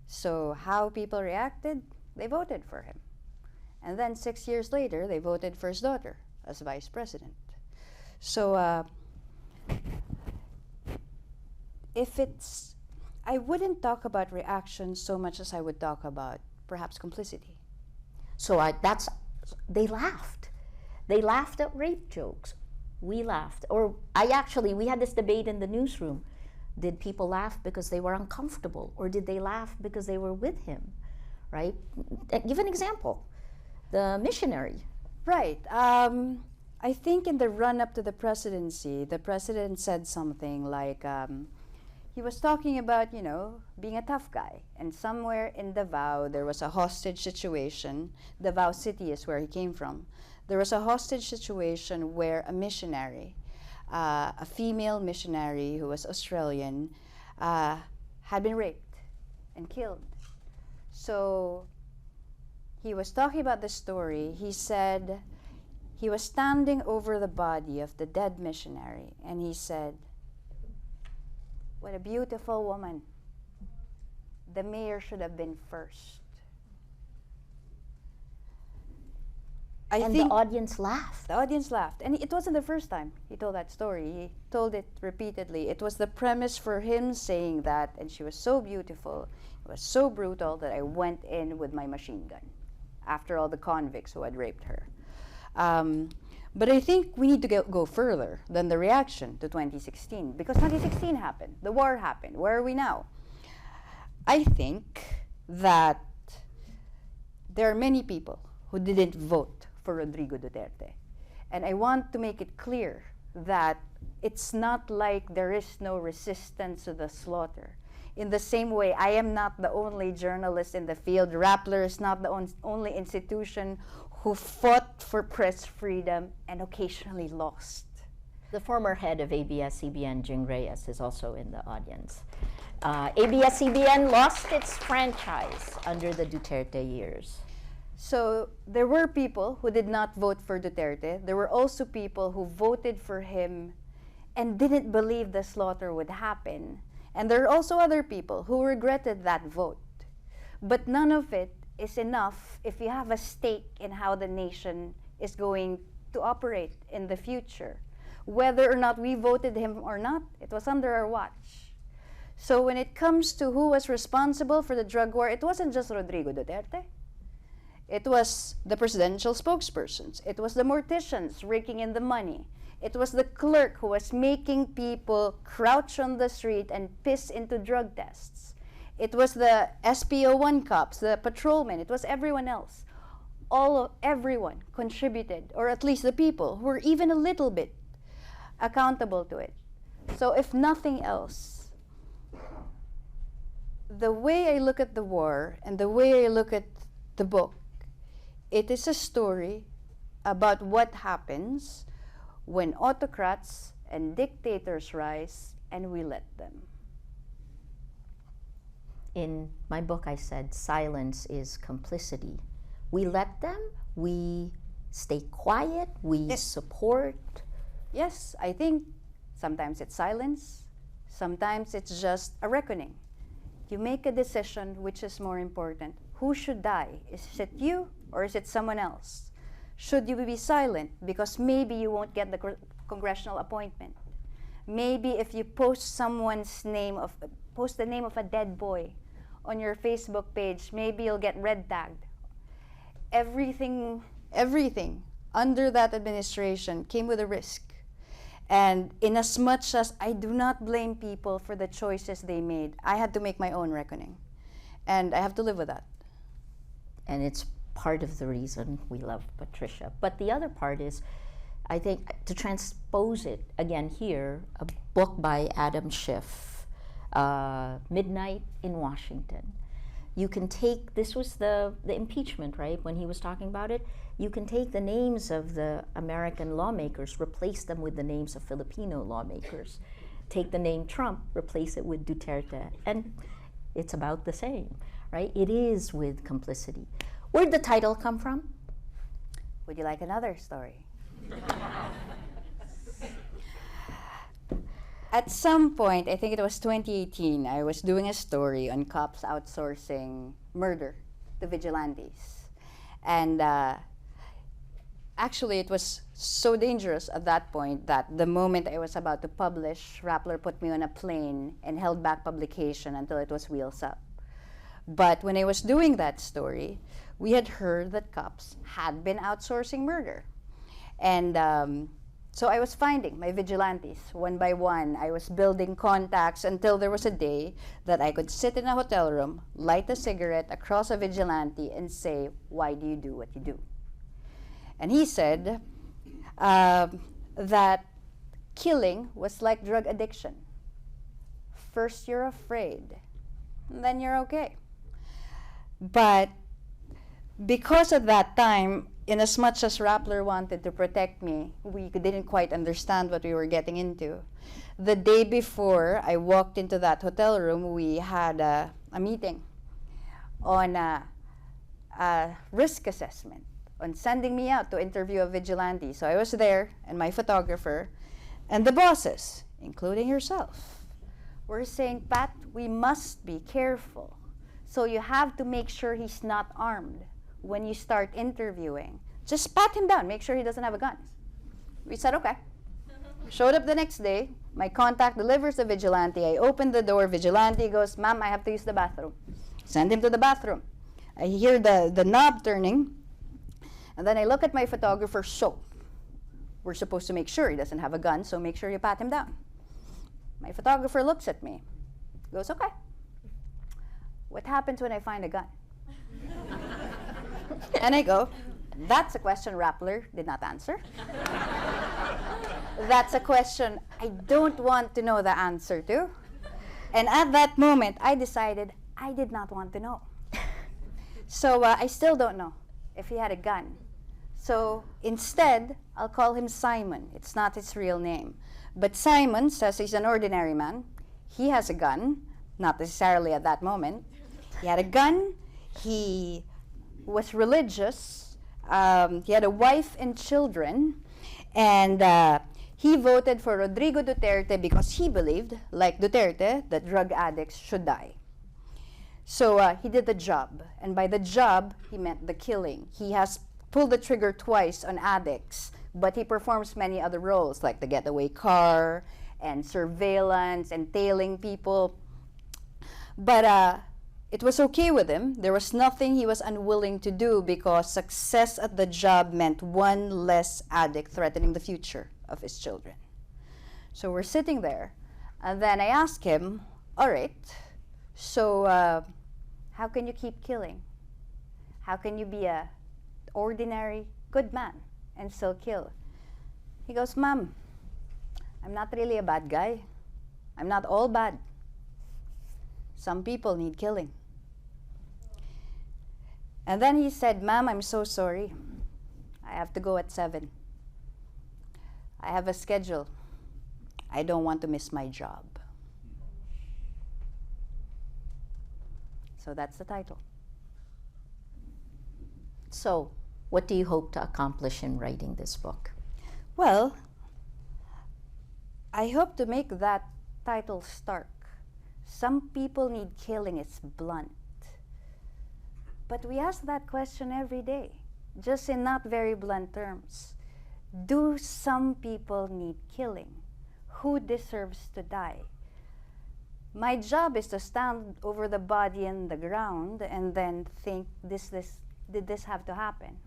So how people reacted, they voted for him. And then 6 years later, they voted for his daughter as vice president. So I wouldn't talk about reactions so much as I would talk about perhaps complicity. So they laughed. They laughed at rape jokes. We laughed. Or we had this debate in the newsroom. Did people laugh because they were uncomfortable? Or did they laugh because they were with him, right? Give an example. The missionary. Right. I think in the run-up to the presidency, the president said something like, he was talking about, being a tough guy. And somewhere in Davao, there was a hostage situation. Davao City is where he came from. There was a hostage situation where a missionary, a female missionary who was Australian, had been raped and killed. So he was talking about the story. He said he was standing over the body of the dead missionary, and he said, "What a beautiful woman. The mayor should have been first." And the audience laughed. The audience laughed. And it wasn't the first time he told that story. He told it repeatedly. It was the premise for him saying that, and she was so beautiful, it was so brutal that I went in with my machine gun after all the convicts who had raped her. But I think we need to go further than the reaction to 2016, because 2016 happened. The war happened. Where are we now? I think that there are many people who didn't vote for Rodrigo Duterte. And I want to make it clear that it's not like there is no resistance to the slaughter. In the same way, I am not the only journalist in the field. Rappler is not the only institution who fought for press freedom and occasionally lost. The former head of ABS-CBN, Jing Reyes, is also in the audience. ABS-CBN lost its franchise under the Duterte years. So there were people who did not vote for Duterte. There were also people who voted for him and didn't believe the slaughter would happen. And there are also other people who regretted that vote. But none of it is enough if you have a stake in how the nation is going to operate in the future. Whether or not we voted him or not, it was under our watch. So when it comes to who was responsible for the drug war, it wasn't just Rodrigo Duterte. It was the presidential spokespersons. It was the morticians raking in the money. It was the clerk who was making people crouch on the street and piss into drug tests. It was the SPO1 cops, the patrolmen. It was everyone else. Everyone contributed, or at least the people who were even a little bit accountable to it. So if nothing else, the way I look at the war and the way I look at the book, it is a story about what happens when autocrats and dictators rise and we let them. In my book, I said silence is complicity. We let them, we stay quiet, we support. Yes, I think sometimes it's silence, sometimes it's just a reckoning. You make a decision which is more important. Who should die? Is it you or is it someone else? Should you be silent because maybe you won't get the congressional appointment? Maybe if you post the name of a dead boy on your Facebook page, maybe you'll get red tagged. Everything under that administration came with a risk. And in as much as I do not blame people for the choices they made, I had to make my own reckoning. And I have to live with that. And it's part of the reason we love Patricia. But the other part is, I think, to transpose it again here, a book by Adam Schiff, Midnight in Washington. You can take, this was the impeachment, right? When he was talking about it, you can take the names of the American lawmakers, replace them with the names of Filipino lawmakers. Take the name Trump, replace it with Duterte, and it's about the same, right? It is with complicity. Where'd the title come from? Would you like another story? At some point, I think it was 2018, I was doing a story on cops outsourcing murder to vigilantes. And actually, it was so dangerous at that point that the moment I was about to publish, Rappler put me on a plane and held back publication until it was wheels up. But when I was doing that story, we had heard that cops had been outsourcing murder. And so I was finding my vigilantes one by one. I was building contacts until there was a day that I could sit in a hotel room, light a cigarette across a vigilante and say, "Why do you do what you do?" And he said that killing was like drug addiction. First you're afraid, and then you're okay. But because at that time, in as much as Rappler wanted to protect me, we didn't quite understand what we were getting into. The day before I walked into that hotel room, we had a meeting on a risk assessment, on sending me out to interview a vigilante. So I was there, and my photographer, and the bosses, including yourself, were saying, "Pat, we must be careful. So you have to make sure he's not armed when you start interviewing. Just pat him down, make sure he doesn't have a gun." We said, okay. Showed up the next day, my contact delivers the vigilante. I open the door, vigilante goes, "Ma'am, I have to use the bathroom." Send him to the bathroom. I hear the knob turning, and then I look at my photographer, "So, we're supposed to make sure he doesn't have a gun, so make sure you pat him down." My photographer looks at me, goes, "Okay. What happens when I find a gun?" And I go, "That's a question Rappler did not answer. That's a question I don't want to know the answer to." And at that moment, I decided I did not want to know. So I still don't know if he had a gun. So instead, I'll call him Simon. It's not his real name. But Simon says he's an ordinary man. He has a gun, not necessarily at that moment. He had a gun. He was religious. He had a wife and children. And he voted for Rodrigo Duterte because he believed, like Duterte, that drug addicts should die. So he did the job. And by the job, he meant the killing. He has pulled the trigger twice on addicts, but he performs many other roles, like the getaway car and surveillance and tailing people. But it was okay with him. There was nothing he was unwilling to do because success at the job meant one less addict threatening the future of his children. So we're sitting there, and then I ask him, all right, so how can you keep killing? How can you be a ordinary good man and still kill? He goes, Ma'am, I'm not really a bad guy. I'm not all bad. Some people need killing. And then he said, Ma'am, I'm so sorry. I have to go at 7. I have a schedule. I don't want to miss my job. So that's the title. So, what do you hope to accomplish in writing this book? Well, I hope to make that title stark. Some people need killing, it's blunt. But we ask that question every day, just in not very blunt terms. Do some people need killing? Who deserves to die? My job is to stand over the body in the ground and then think, did this have to happen?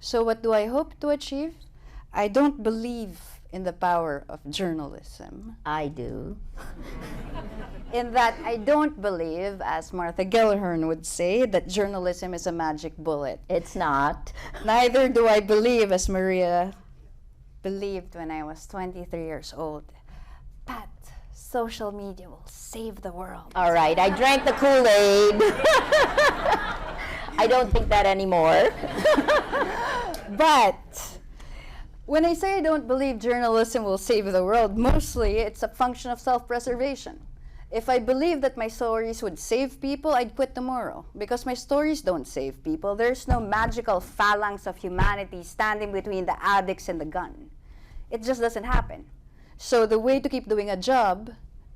So what do I hope to achieve? I don't believe in the power of journalism. I do. In that I don't believe, as Martha Gellhorn would say, that journalism is a magic bullet. It's not. Neither do I believe, as Maria believed when I was 23 years old, Pat, social media will save the world. All right, I drank the Kool-Aid. I don't think that anymore. But when I say I don't believe journalism will save the world, mostly it's a function of self-preservation. If I believed that my stories would save people, I'd quit tomorrow. Because my stories don't save people. There's no magical phalanx of humanity standing between the addicts and the gun. It just doesn't happen. So the way to keep doing a job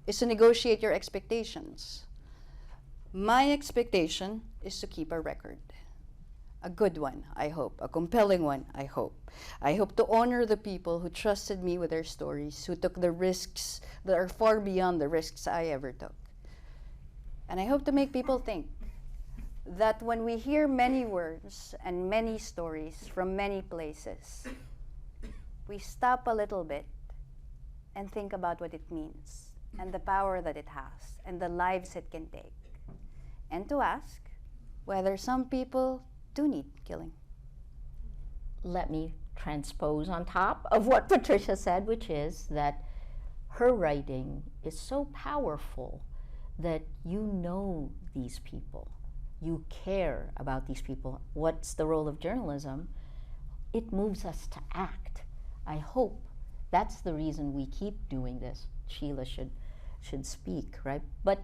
is to negotiate your expectations. My expectation is to keep a record. A good one, I hope. A compelling one, I hope. I hope to honor the people who trusted me with their stories, who took the risks that are far beyond the risks I ever took. And I hope to make people think that when we hear many words and many stories from many places, we stop a little bit and think about what it means and the power that it has and the lives it can take. And to ask whether some people do need killing. Let me transpose on top of what Patricia said, which is that her writing is so powerful that you know these people. You care about these people. What's the role of journalism? It moves us to act. I hope that's the reason we keep doing this. Sheila should speak, right? But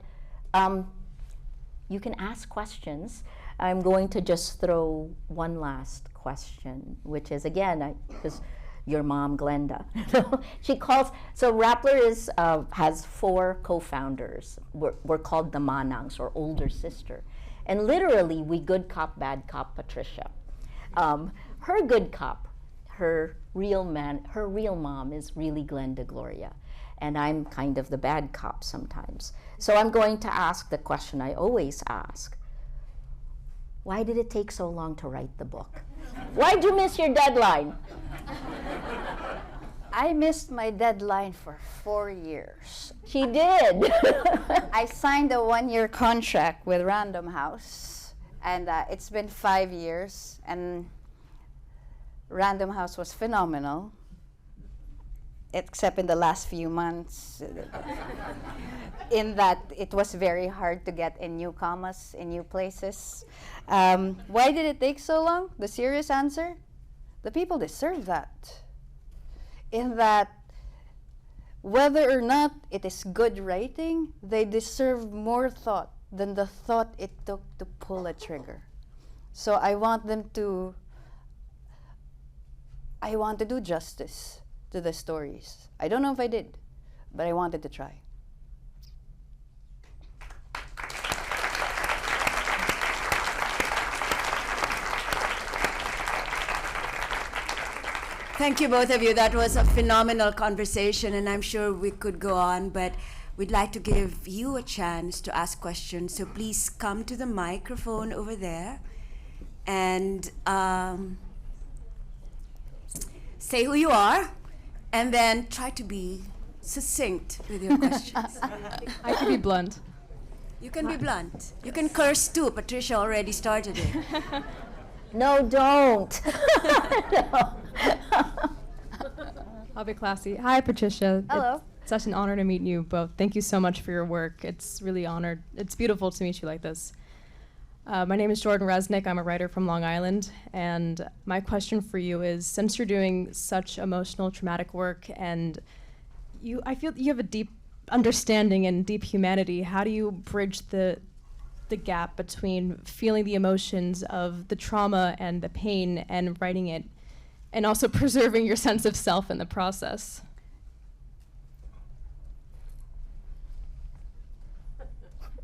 you can ask questions. I'm going to just throw one last question, which is, again, because your mom, Glenda, she calls, so Rappler has 4 co-founders. We're called the Manangs, or older sister. And literally, we good cop, bad cop Patricia. Her good cop, her real mom is really Glenda Gloria. And I'm kind of the bad cop sometimes. So I'm going to ask the question I always ask. Why did it take so long to write the book? Why'd you miss your deadline? I missed my deadline for 4 years. She did. I signed a 1-year contract with Random House, and it's been 5 years, and Random House was phenomenal, except in the last few months, in that it was very hard to get in new commas, in new places. Why did it take so long? The serious answer? The people deserve that. In that, whether or not it is good writing, they deserve more thought than the thought it took to pull a trigger. So I want to do justice to the stories. I don't know if I did, but I wanted to try. Thank you, both of you. That was a phenomenal conversation, and I'm sure we could go on, but we'd like to give you a chance to ask questions. So please come to the microphone over there and say who you are, and then try to be succinct with your questions. I can be blunt. You can be blunt. You can curse too. Patricia already started it. No, don't. No. I'll be classy. Hi, Patricia. Hello. It's such an honor to meet you both. Thank you so much for your work. It's really honored. It's beautiful to meet you like this. My name is Jordan Resnick. I'm a writer from Long Island. And my question for you is, since you're doing such emotional, traumatic work, and I feel you have a deep understanding and deep humanity, how do you bridge the gap between feeling the emotions of the trauma and the pain and writing it, and also preserving your sense of self in the process?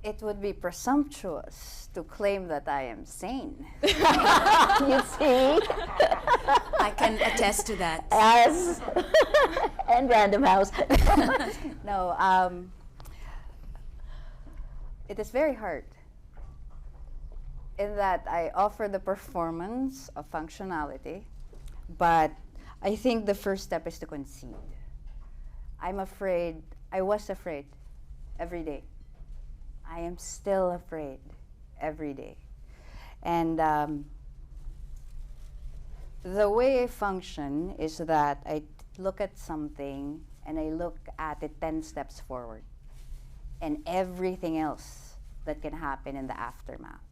It would be presumptuous to claim that I am sane. You see? I can attest to that. Yes. And Random House. No, it is very hard in that I offer the performance of functionality, but I think the first step is to concede. I was afraid every day. I am still afraid every day. And the way I function is that I look at something and I look at it 10 steps forward and everything else that can happen in the aftermath.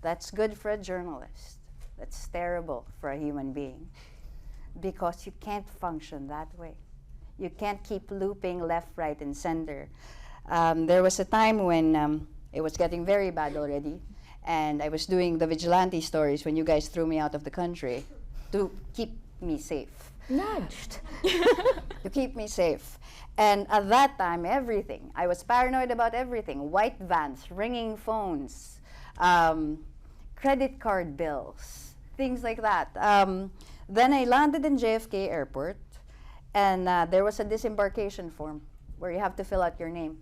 That's good for a journalist. That's terrible for a human being because you can't function that way. You can't keep looping left, right, and center. There was a time when it was getting very bad already, and I was doing the vigilante stories when you guys threw me out of the country to keep me safe. Nudged. To keep me safe. And at that time, everything. I was paranoid about everything. White vans, ringing phones, credit card bills, things like that. Then I landed in JFK Airport, and there was a disembarkation form where you have to fill out your name.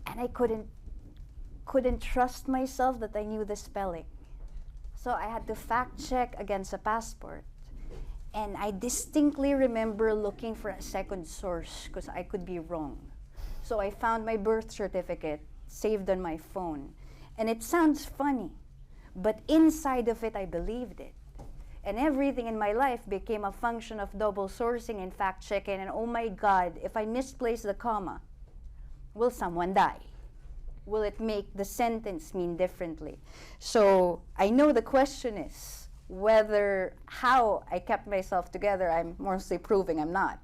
And I couldn't trust myself that I knew the spelling. So I had to fact check against a passport. And I distinctly remember looking for a second source because I could be wrong. So I found my birth certificate saved on my phone. And it sounds funny, but inside of it, I believed it. And everything in my life became a function of double sourcing and fact checking. And oh my God, if I misplace the comma, will someone die? Will it make the sentence mean differently? So I know the question is how I kept myself together. I'm mostly proving I'm not.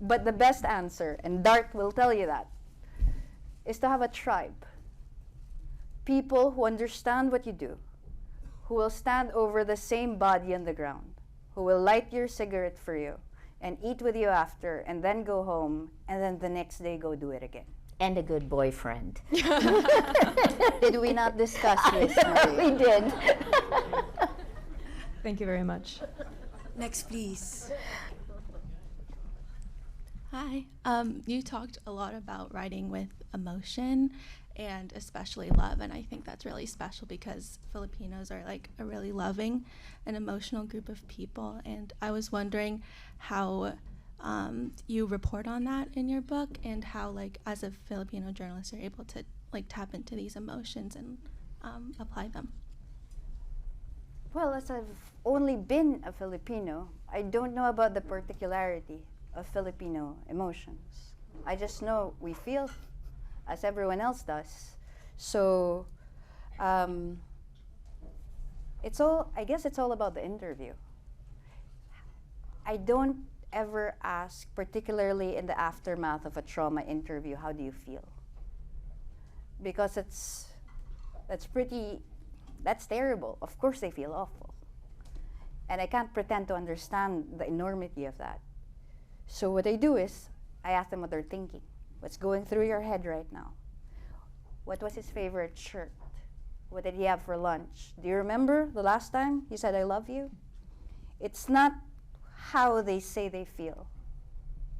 But the best answer, and Dart will tell you that, is to have a tribe. People who understand what you do, who will stand over the same body on the ground, who will light your cigarette for you and eat with you after, and then go home, and then the next day go do it again. And a good boyfriend. Did we not discuss this, Marie? We did. Thank you very much. Next, please. Hi. You talked a lot about writing with emotion and especially love, and I think that's really special because Filipinos are like a really loving and emotional group of people, and I was wondering how you report on that in your book and how, like, as a Filipino journalist, you're able to like tap into these emotions and apply them. Well, as I've only been a Filipino, I don't know about the particularity of Filipino emotions. I just know we feel as everyone else does. So I guess it's all about the interview. I don't ever ask, particularly in the aftermath of a trauma interview, how do you feel? Because that's terrible. Of course they feel awful. And I can't pretend to understand the enormity of that. So what I do is, I ask them what they're thinking. What's going through your head right now? What was his favorite shirt? What did he have for lunch? Do you remember the last time he said, I love you? It's not how they say they feel.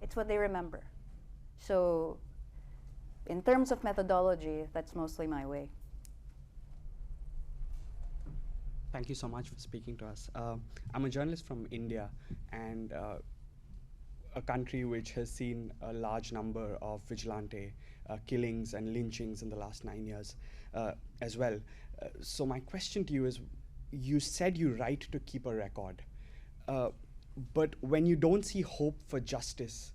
It's what they remember. So in terms of methodology, that's mostly my way. Thank you so much for speaking to us. I'm a journalist from India, and a country which has seen a large number of vigilante killings and lynchings in the last 9 years as well. So my question to you is, you said you write to keep a record, but when you don't see hope for justice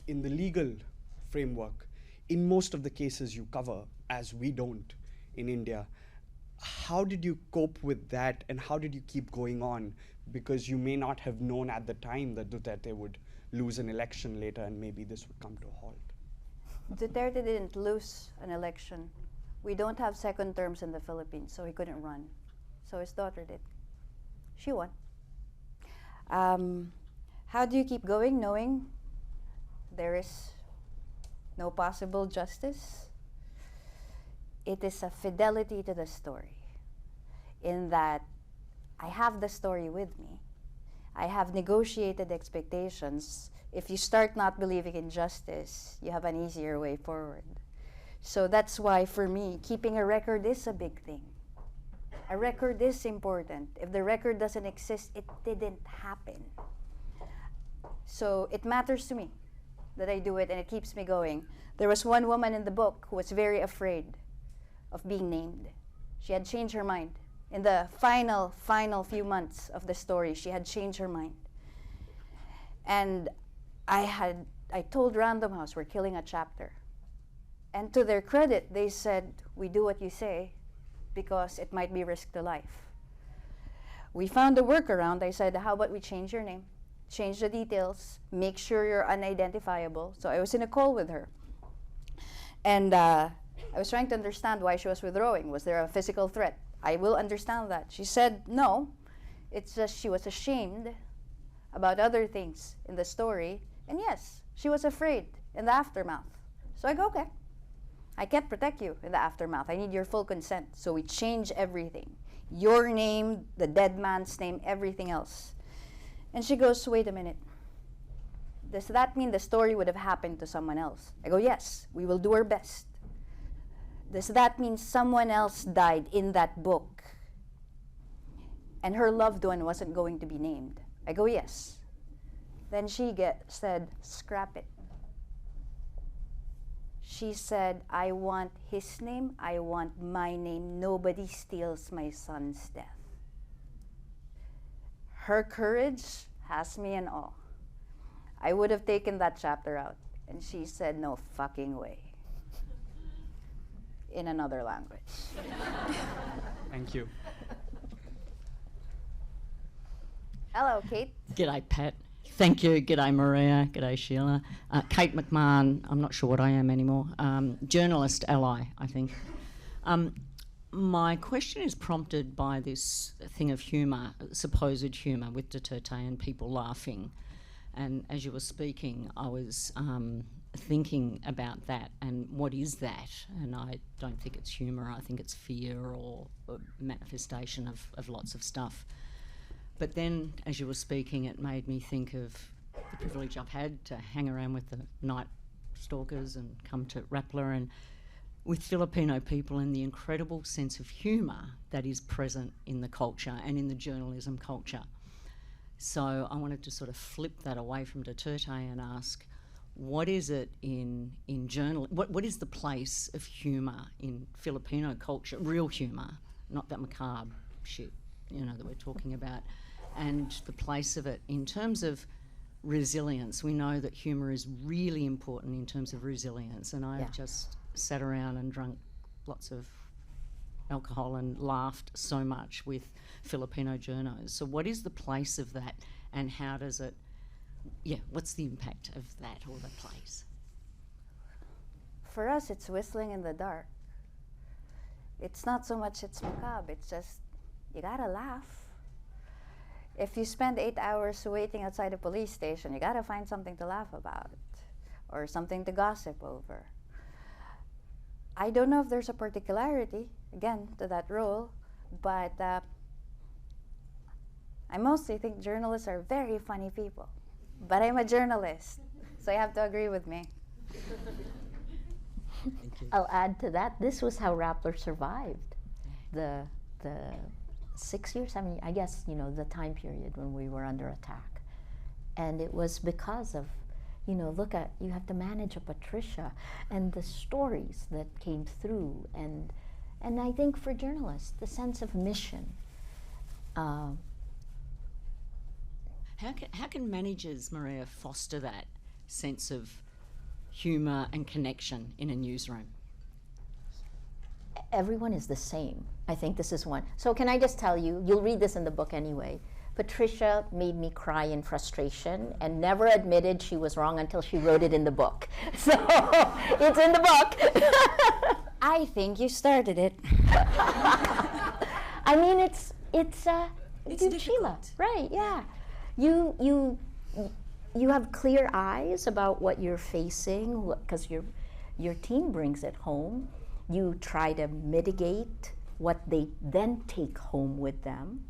in the legal framework, in most of the cases you cover, as we don't in India, how did you cope with that, and how did you keep going on? Because you may not have known at the time that Duterte would lose an election later, and maybe this would come to a halt. Duterte didn't lose an election. We don't have second terms in the Philippines, so he couldn't run. So his daughter did. She won. How do you keep going knowing there is no possible justice? It is a fidelity to the story, in that I have the story with me. I have negotiated expectations. If you start not believing in justice, you have an easier way forward. So that's why, for me, keeping a record is a big thing. A record is important. If the record doesn't exist, it didn't happen. So it matters to me that I do it, and it keeps me going. There was one woman in the book who was very afraid of being named. She had changed her mind. In the final few months of the story, she had changed her mind. And I told Random House, we're killing a chapter. And to their credit, they said, we do what you say because it might be risk to life. We found a workaround. I said, how about we change your name, change the details, make sure you're unidentifiable. So I was in a call with her. And I was trying to understand why she was withdrawing. Was there a physical threat? I will understand that. She said, no, it's just she was ashamed about other things in the story. And yes, she was afraid in the aftermath. So I go, okay, I can't protect you in the aftermath. I need your full consent. So we change everything. Your name, the dead man's name, everything else. And she goes, wait a minute. Does that mean the story would have happened to someone else? I go, yes, we will do our best. Does that mean someone else died in that book and her loved one wasn't going to be named? I go, yes. Then she said, scrap it. She said, I want his name, I want my name. Nobody steals my son's death. Her courage has me in awe. I would have taken that chapter out. And she said, no fucking way. In another language. Thank you. Hello, Kate. G'day, Pat. Thank you. G'day, Maria. G'day, Sheila. Kate McMahon, I'm not sure what I am anymore. Journalist ally, I think. My question is prompted by this thing of humour, supposed humour with Duterte and people laughing. And as you were speaking, I was thinking about that and what is that? And I don't think it's humour, I think it's fear or a manifestation of lots of stuff. But then, as you were speaking, it made me think of the privilege I've had to hang around with the night stalkers and come to Rappler and with Filipino people and the incredible sense of humour that is present in the culture and in the journalism culture. So I wanted to sort of flip that away from Duterte and ask, what is it in what is the place of humour in Filipino culture, real humour, not that macabre shit, that we're talking about, and the place of it in terms of resilience. We know that humour is really important in terms of resilience, and I've just sat around and drunk lots of alcohol and laughed so much with Filipino journos. So what is the place of that, and how does it, what's the impact of that or the place? For us, it's whistling in the dark. It's not so much it's macabre, it's just, you gotta laugh. If you spend 8 hours waiting outside a police station, you gotta find something to laugh about or something to gossip over. I don't know if there's a particularity, again, to that role, but I mostly think journalists are very funny people. But I'm a journalist, so you have to agree with me. I'll add to that, this was how Rappler survived the 6 years, 7 years, I guess, the time period when we were under attack. And it was because of, look at, you have to manage a Patricia and the stories that came through. And I think for journalists, the sense of mission. How can managers, Maria, foster that sense of humour and connection in a newsroom? Everyone is the same. I think this is one. So can I just tell you, you'll read this in the book anyway, Patricia made me cry in frustration and never admitted she was wrong until she wrote it in the book. So it's in the book. I think you started it. I mean, it's difficult. Sheila, right? Yeah, you have clear eyes about what you're facing because your team brings it home. You try to mitigate what they then take home with them.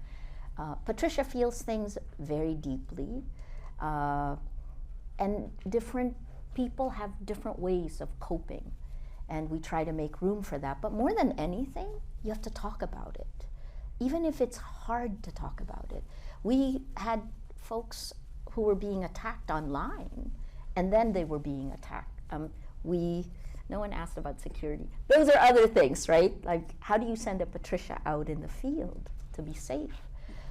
Patricia feels things very deeply, and different people have different ways of coping, and we try to make room for that. But more than anything, you have to talk about it, even if it's hard to talk about it. We had folks who were being attacked online, and then they were being attacked. No one asked about security. Those are other things, right? Like, how do you send a Patricia out in the field to be safe?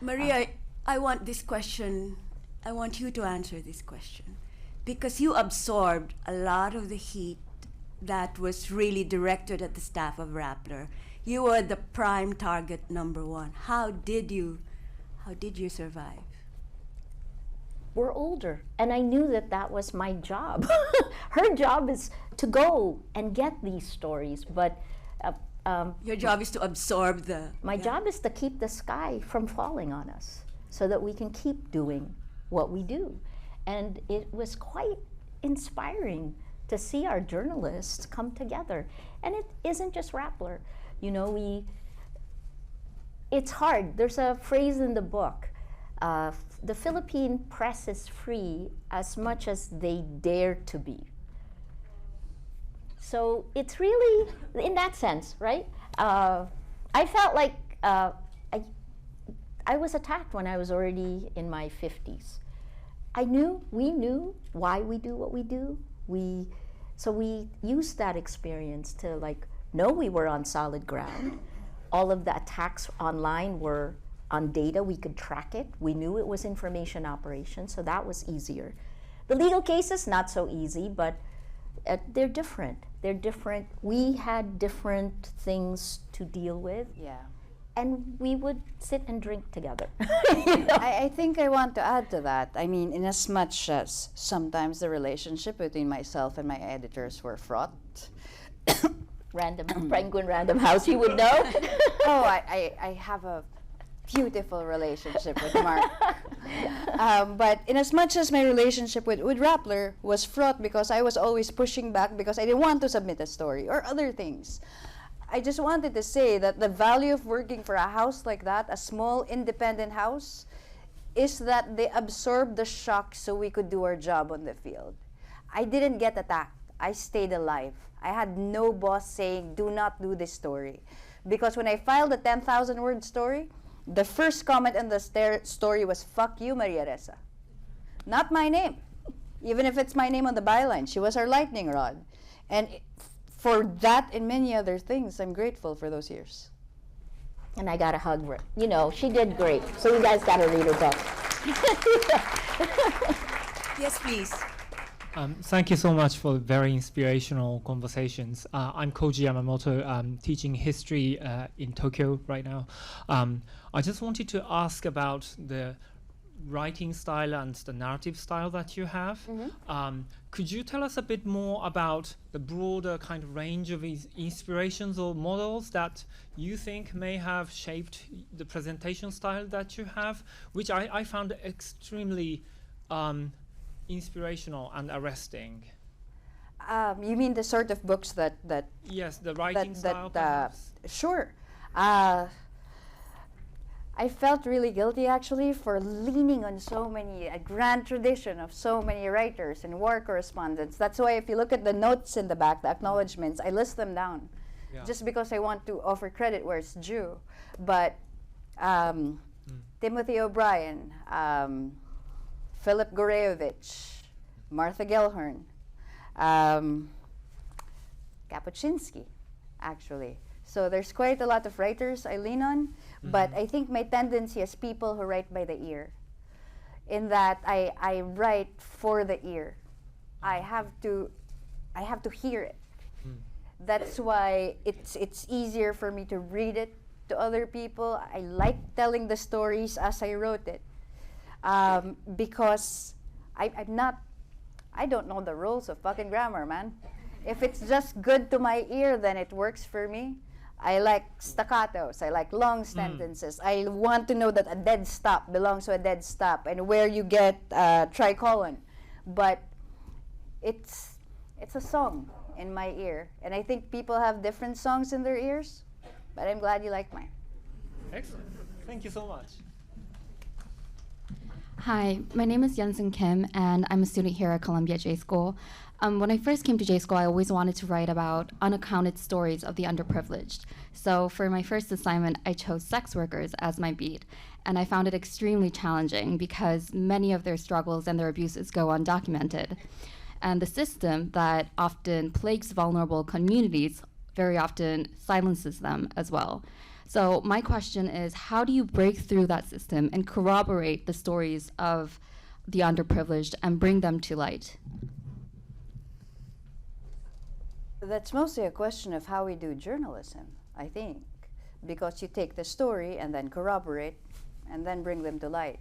Maria, I want you to answer this question, because you absorbed a lot of the heat that was really directed at the staff of Rappler. You were the prime target #1. How did you survive? We're older, and I knew that was my job. Her job is to go and get these stories, but your job is to absorb the... My job is to keep the sky from falling on us so that we can keep doing what we do. And it was quite inspiring to see our journalists come together. And it isn't just Rappler. It's hard. There's a phrase in the book, the Philippine press is free as much as they dare to be. So it's really, in that sense, right? I felt like I was attacked when I was already in my 50s. We knew why we do what we do. So we used that experience to know we were on solid ground. All of the attacks online were on data, we could track it. We knew it was information operations, so that was easier. The legal cases, not so easy, but they're different. They're different. We had different things to deal with. Yeah. And we would sit and drink together. I think I want to add to that. I mean, in as much as sometimes the relationship between myself and my editors were fraught. Penguin Random House, you would know. Oh, I have a beautiful relationship with Mark. But in as much as my relationship with Rappler was fraught because I was always pushing back because I didn't want to submit a story or other things, I just wanted to say that the value of working for a house like that, a small independent house, is that they absorbed the shock so we could do our job on the field. I didn't get attacked. I stayed alive. I had no boss saying, do not do this story. Because when I filed a 10,000-word story, the first comment in the story was, fuck you, Maria Ressa. Not my name. Even if it's my name on the byline. She was our lightning rod. And for that and many other things, I'm grateful for those years. And I got a hug. She did great. So you guys got to read her book. Yes, please. Thank you so much for very inspirational conversations. I'm Koji Yamamoto. I'm teaching history in Tokyo right now. I just wanted to ask about the writing style and the narrative style that you have. Could you tell us a bit more about the broader kind of range of inspirations or models that you think may have shaped the presentation style that you have, which I found extremely inspirational and arresting? You mean the sort of books that Yes, the writing style, perhaps. Sure. I felt really guilty actually for leaning on a grand tradition of so many writers and war correspondents. That's why if you look at the notes in the back, the acknowledgements, I list them down. Yeah. Just because I want to offer credit where it's due. But Timothy O'Brien, Philip Gorevich, Martha Gellhorn, Kapuscinski, actually. So there's quite a lot of writers I lean on, but I think my tendency is people who write by the ear, in that I write for the ear. I have to hear it. That's why it's easier for me to read it to other people. I like telling the stories as I wrote it, because I don't know the rules of fucking grammar, man. If it's just good to my ear, then it works for me. I like staccatos. I like long sentences. I want to know that a dead stop belongs to a dead stop and where you get tricolon. But it's a song in my ear. And I think people have different songs in their ears, but I'm glad you like mine. Excellent. Thank you so much. Hi, my name is Yunsun Kim, and I'm a student here at Columbia J School. When I first came to J School, I always wanted to write about unaccounted stories of the underprivileged. So for my first assignment, I chose sex workers as my beat. And I found it extremely challenging because many of their struggles and their abuses go undocumented. And the system that often plagues vulnerable communities very often silences them as well. So my question is, how do you break through that system and corroborate the stories of the underprivileged and bring them to light? That's mostly a question of how we do journalism, I think, because you take the story and then corroborate and then bring them to light.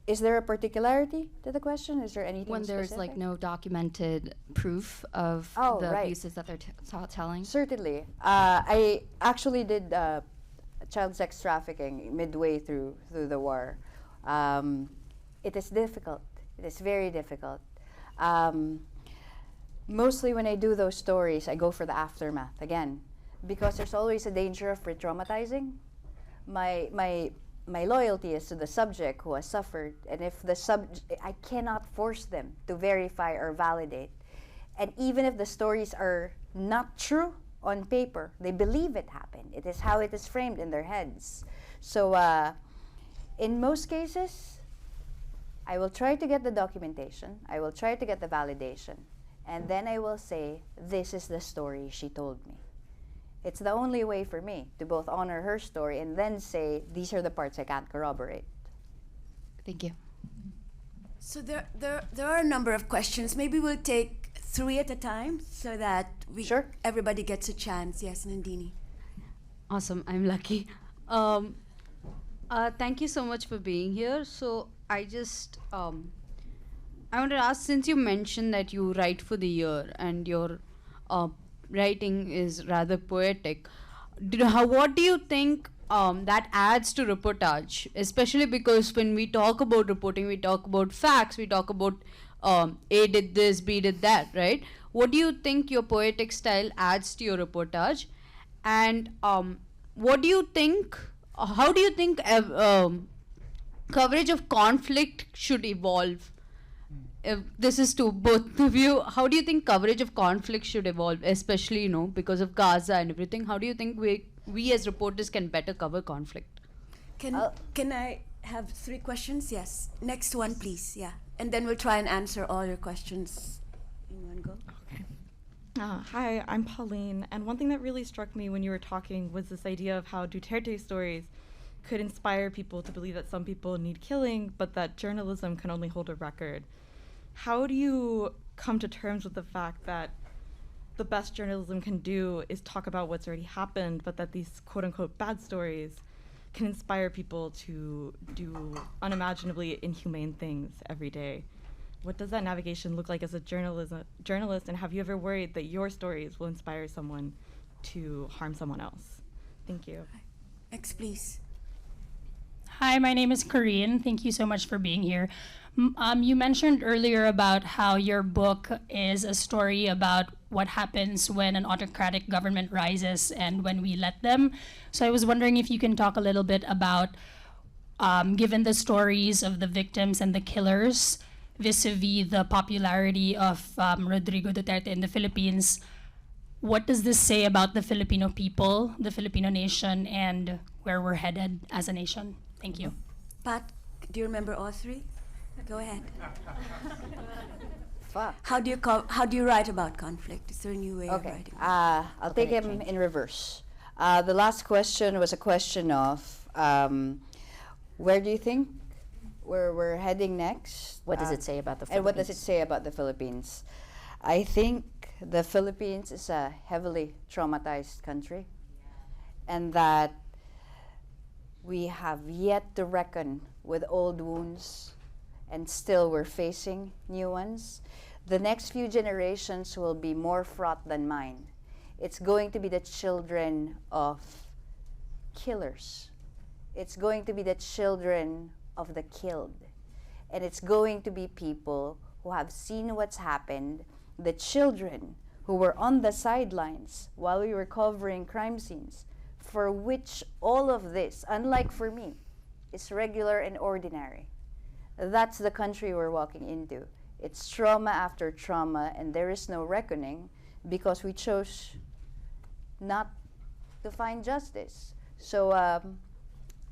Is there a particularity to the question? Is there anything When there's specific? no documented proof of the abuses that they're telling? Certainly. I actually did child sex trafficking midway through the war. It is difficult. It is very difficult. Mostly when I do those stories, I go for the aftermath again, because there's always a danger of re-traumatizing. My loyalty is to the subject who has suffered, and if I cannot force them to verify or validate. And even if the stories are not true on paper, they believe it happened. It is how it is framed in their heads. So in most cases, I will try to get the documentation, I will try to get the validation, and then I will say, this is the story she told me. It's the only way for me to both honor her story and then say, these are the parts I can't corroborate. Thank you. So there are a number of questions. Maybe we'll take 3 at a time so that everybody gets a chance. Yes, Nandini. Awesome, I'm lucky. Thank you so much for being here. So I just, I want to ask, since you mentioned that you write for the year and your writing is rather poetic, what do you think that adds to reportage? Especially because when we talk about reporting, we talk about facts, we talk about A did this, B did that, right? What do you think your poetic style adds to your reportage? And what do you think, how do you think coverage of conflict should evolve? If this is to both of you, how do you think coverage of conflict should evolve, especially, because of Gaza and everything? How do you think we as reporters can better cover conflict? Can I have 3 questions? Yes. Next one, please. Yeah. And then we'll try and answer all your questions in one go. Okay. Hi, I'm Pauline. And one thing that really struck me when you were talking was this idea of how Duterte stories could inspire people to believe that some people need killing, but that journalism can only hold a record. How do you come to terms with the fact that the best journalism can do is talk about what's already happened, but that these quote-unquote bad stories can inspire people to do unimaginably inhumane things every day? What does that navigation look like as a journalist, and have you ever worried that your stories will inspire someone to harm someone else? Thank you. Next, please. Hi, my name is Careen. Thank you so much for being here. You mentioned earlier about how your book is a story about what happens when an autocratic government rises and when we let them. So I was wondering if you can talk a little bit about, given the stories of the victims and the killers, vis-a-vis the popularity of Rodrigo Duterte in the Philippines, what does this say about the Filipino people, the Filipino nation, and where we're headed as a nation? Thank you. Pat, do you remember all three? Go ahead. Fuck. How do you write about conflict? Is there a new way of Okay, writing? I'll take him in reverse. The last question was a question of where do you think we're heading next? What does it say about the And what does Philippines? it say about the Philippines? I think the Philippines is a heavily traumatized country, and that we have yet to reckon with old wounds, and still we're facing new ones. The next few generations will be more fraught than mine. It's going to be the children of killers. It's going to be the children of the killed. And it's going to be people who have seen what's happened, the children who were on the sidelines while we were covering crime scenes, for which all of this, unlike for me, is regular and ordinary. That's the country we're walking into. It's trauma after trauma, and there is no reckoning because we chose not to find justice. So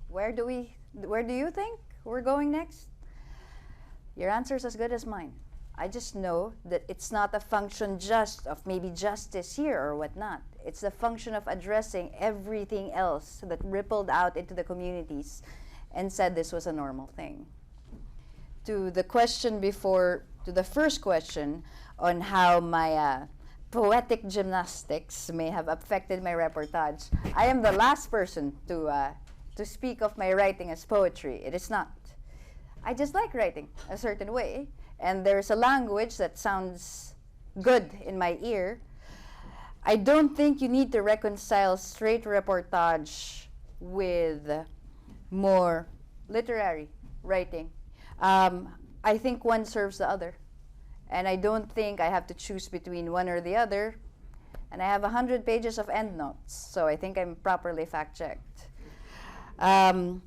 where do you think we're going next? Your answer's as good as mine. I just know that it's not a function just of maybe justice here or whatnot. It's a function of addressing everything else that rippled out into the communities and said this was a normal thing. To the question before, to the first question on how my poetic gymnastics may have affected my reportage, I am the last person to speak of my writing as poetry. It is not. I just like writing a certain way, and there's a language that sounds good in my ear. I don't think you need to reconcile straight reportage with more literary writing. I think one serves the other, and I don't think I have to choose between one or the other. And I have 100 pages of endnotes, so I think I'm properly fact-checked. On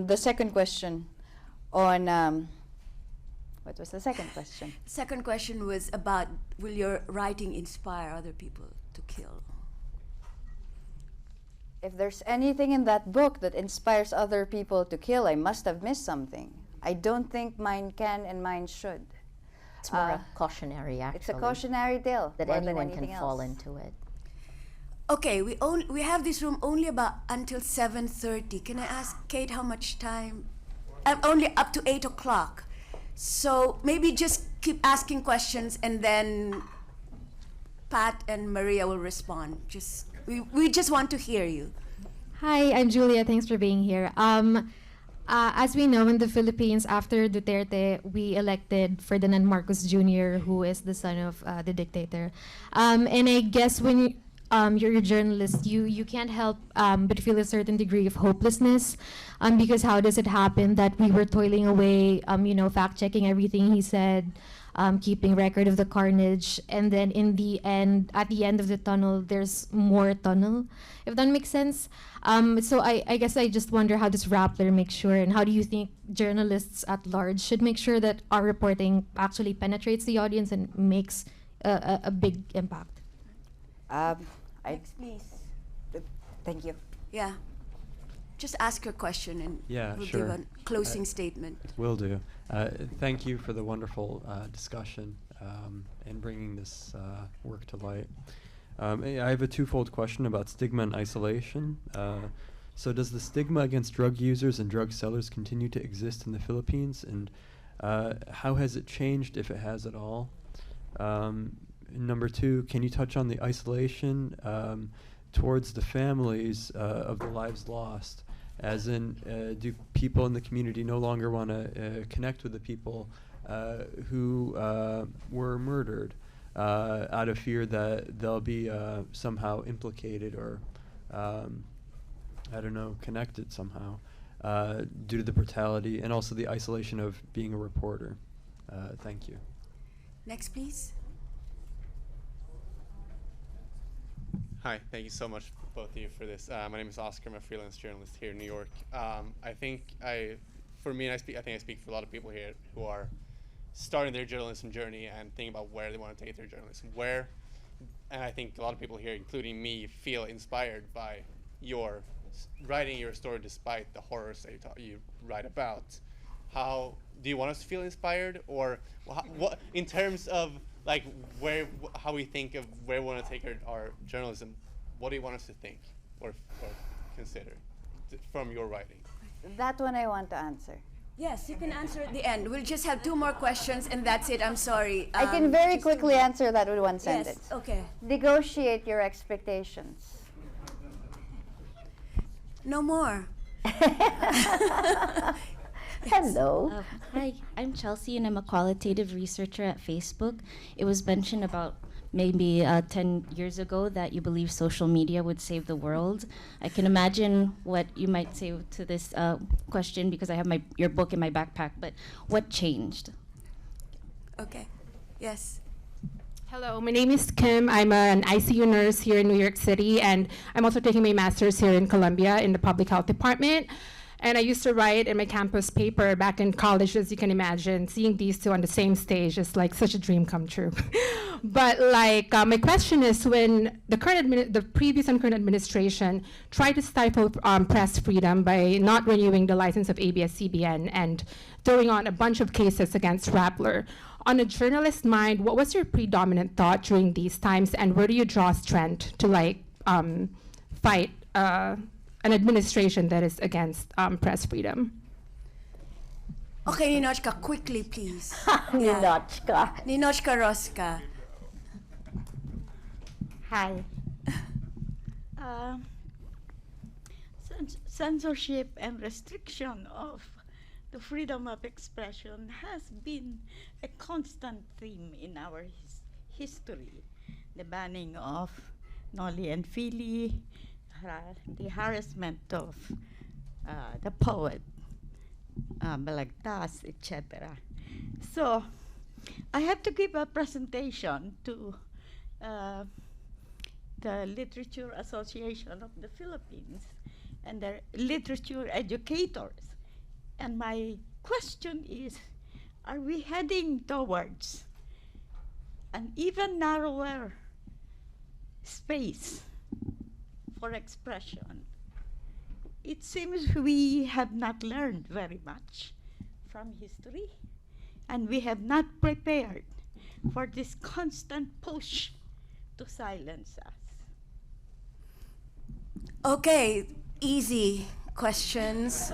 the second question, on what was the second question? Second question was about, will your writing inspire other people to kill? If there's anything in that book that inspires other people to kill, I must have missed something. I don't think mine can and mine should. It's more a cautionary, actually. It's a cautionary tale. That more than anyone can anything fall else. into it. Okay, we have this room only about until 7:30. Can I ask Kate how much time? Only up to 8 o'clock. So maybe just keep asking questions, and then Pat and Maria will respond. We just want to hear you. Hi, I'm Julia. Thanks for being here. As we know, in the Philippines, after Duterte, we elected Ferdinand Marcos Jr., who is the son of the dictator. And I guess when you're a journalist, you can't help but feel a certain degree of hopelessness, because how does it happen that we were toiling away, fact-checking everything he said, keeping record of the carnage, and then in the end, at the end of the tunnel, there's more tunnel, if that makes sense. So I guess I just wonder how does Rappler make sure, and how do you think journalists at large should make sure that our reporting actually penetrates the audience and makes a big impact? Next, please. Thank you. Yeah. Just ask your question, and Yeah, we'll sure. give a closing statement. Will do. Thank you for the wonderful discussion and bringing this work to light. I have a twofold question about stigma and isolation. So does the stigma against drug users and drug sellers continue to exist in the Philippines? And how has it changed, if it has at all? Number two, can you touch on the isolation towards the families of the lives lost? As in, do people in the community no longer want to connect with the people who were murdered out of fear that they'll be somehow implicated or, I don't know, connected somehow due to the brutality and also the isolation of being a reporter? Thank you. Next, please. Hi, thank you so much, both of you, for this. My name is Oscar. I'm a freelance journalist here in New York. I think I think I speak for a lot of people here who are starting their journalism journey and thinking about where they want to take their journalism. And I think a lot of people here, including me, feel inspired by your writing your story despite the horrors that you write about. How do you want us to feel inspired, or what in terms of like how we think of where we want to take our journalism? What do you want us to think or consider from your writing? That one I want to answer. Yes, you can answer at the end. We'll just have 2 more questions and that's it. I'm sorry. I can very quickly answer that with one sentence. Yes, okay. Negotiate your expectations. No more. Hello. Hi, I'm Chelsea and I'm a qualitative researcher at Facebook. It was mentioned about maybe 10 years ago that you believe social media would save the world. I can imagine what you might say to this question because I have your book in my backpack, but what changed? Okay, yes. Hello, my name is Kim. I'm an ICU nurse here in New York City, and I'm also taking my master's here in Columbia in the public health department. And I used to write in my campus paper back in college, as you can imagine. Seeing these two on the same stage is like such a dream come true. But like, my question is, when the previous and current administration tried to stifle press freedom by not renewing the license of ABS-CBN and throwing on a bunch of cases against Rappler, on a journalist's mind, what was your predominant thought during these times, and where do you draw strength to like fight an administration that is against press freedom? Okay, Ninochka, quickly, please. Ninochka. Ninochka Roska. Hi. Censorship and restriction of the freedom of expression has been a constant theme in our history. The banning of Noli and Fili, the harassment of the poet, Balagtas, etc. So I have to give a presentation to the Literature Association of the Philippines and their literature educators. And my question is, are we heading towards an even narrower space for expression? It seems we have not learned very much from history, and we have not prepared for this constant push to silence us. Okay, easy questions.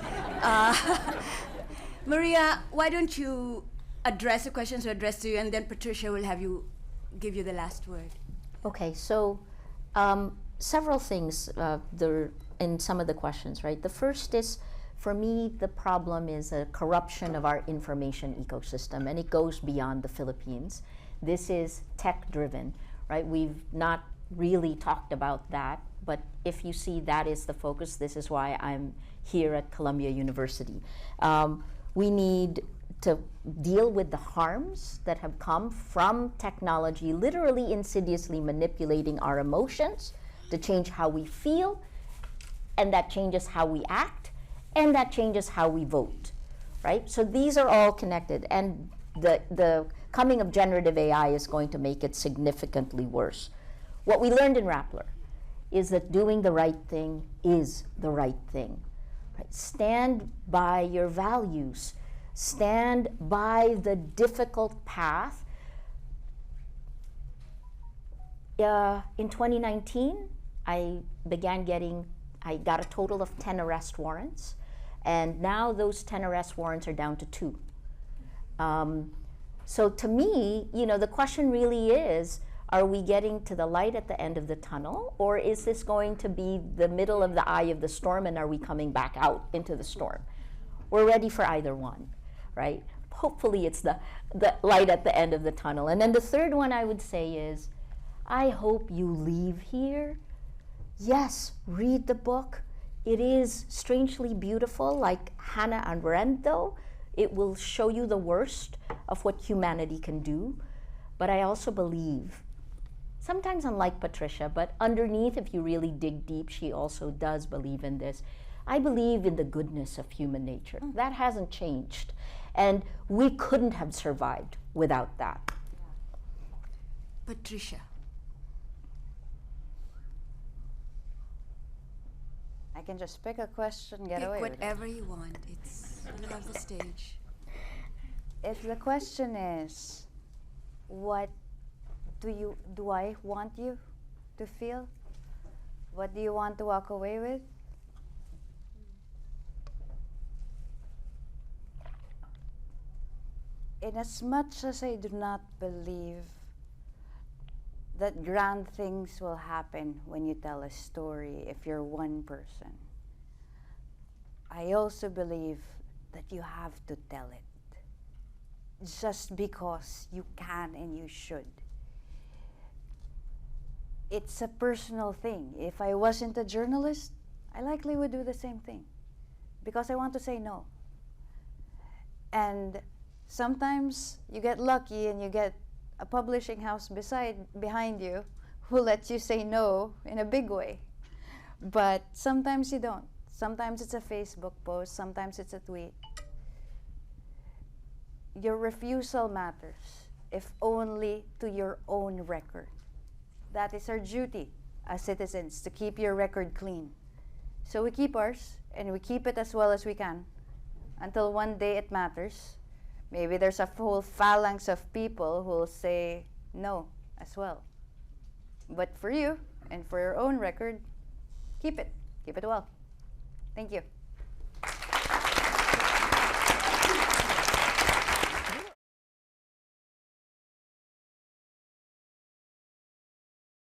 Maria, why don't you address the questions we addressed to you, and then Patricia will give you the last word. Okay, so several things there in some of the questions, right? The first is, for me, the problem is a corruption of our information ecosystem, and it goes beyond the Philippines. This is tech-driven, right? We've not really talked about that, but if you see that is the focus, this is why I'm here at Columbia University. We need to deal with the harms that have come from technology literally insidiously manipulating our emotions to change how we feel, and that changes how we act, and that changes how we vote, right? So these are all connected, and the coming of generative AI is going to make it significantly worse. What we learned in Rappler is that doing the right thing is the right thing. Right? Stand by your values. Stand by the difficult path. In 2019, I I got a total of 10 arrest warrants, and now those 10 arrest warrants are down to 2. So to me, you know, the question really is, are we getting to the light at the end of the tunnel, or is this going to be the middle of the eye of the storm, and are we coming back out into the storm? We're ready for either one, right? Hopefully it's the light at the end of the tunnel. And then the third one I would say is, I hope you leave here. Yes, read the book. It is strangely beautiful, like Hannah Arendt, though. It will show you the worst of what humanity can do. But I also believe, sometimes unlike Patricia, but underneath, if you really dig deep, she also does believe in this. I believe in the goodness of human nature. That hasn't changed. And we couldn't have survived without that. Patricia. I can just pick a question, get Pick away with it. whatever you want. You have the stage. If the question is, what do I want you to feel? What do you want to walk away with? In as much as I do not believe that grand things will happen when you tell a story if you're one person, I also believe that you have to tell it just because you can and you should. It's a personal thing. If I wasn't a journalist, I likely would do the same thing because I want to say no. And sometimes you get lucky and you get a publishing house behind you who lets you say no in a big way. But sometimes you don't. Sometimes it's a Facebook post, sometimes it's a tweet. Your refusal matters, if only to your own record. That is our duty as citizens, to keep your record clean. So we keep ours, and we keep it as well as we can, until one day it matters. Maybe there's a whole phalanx of people who will say no as well. But for you, and for your own record, keep it well. Thank you.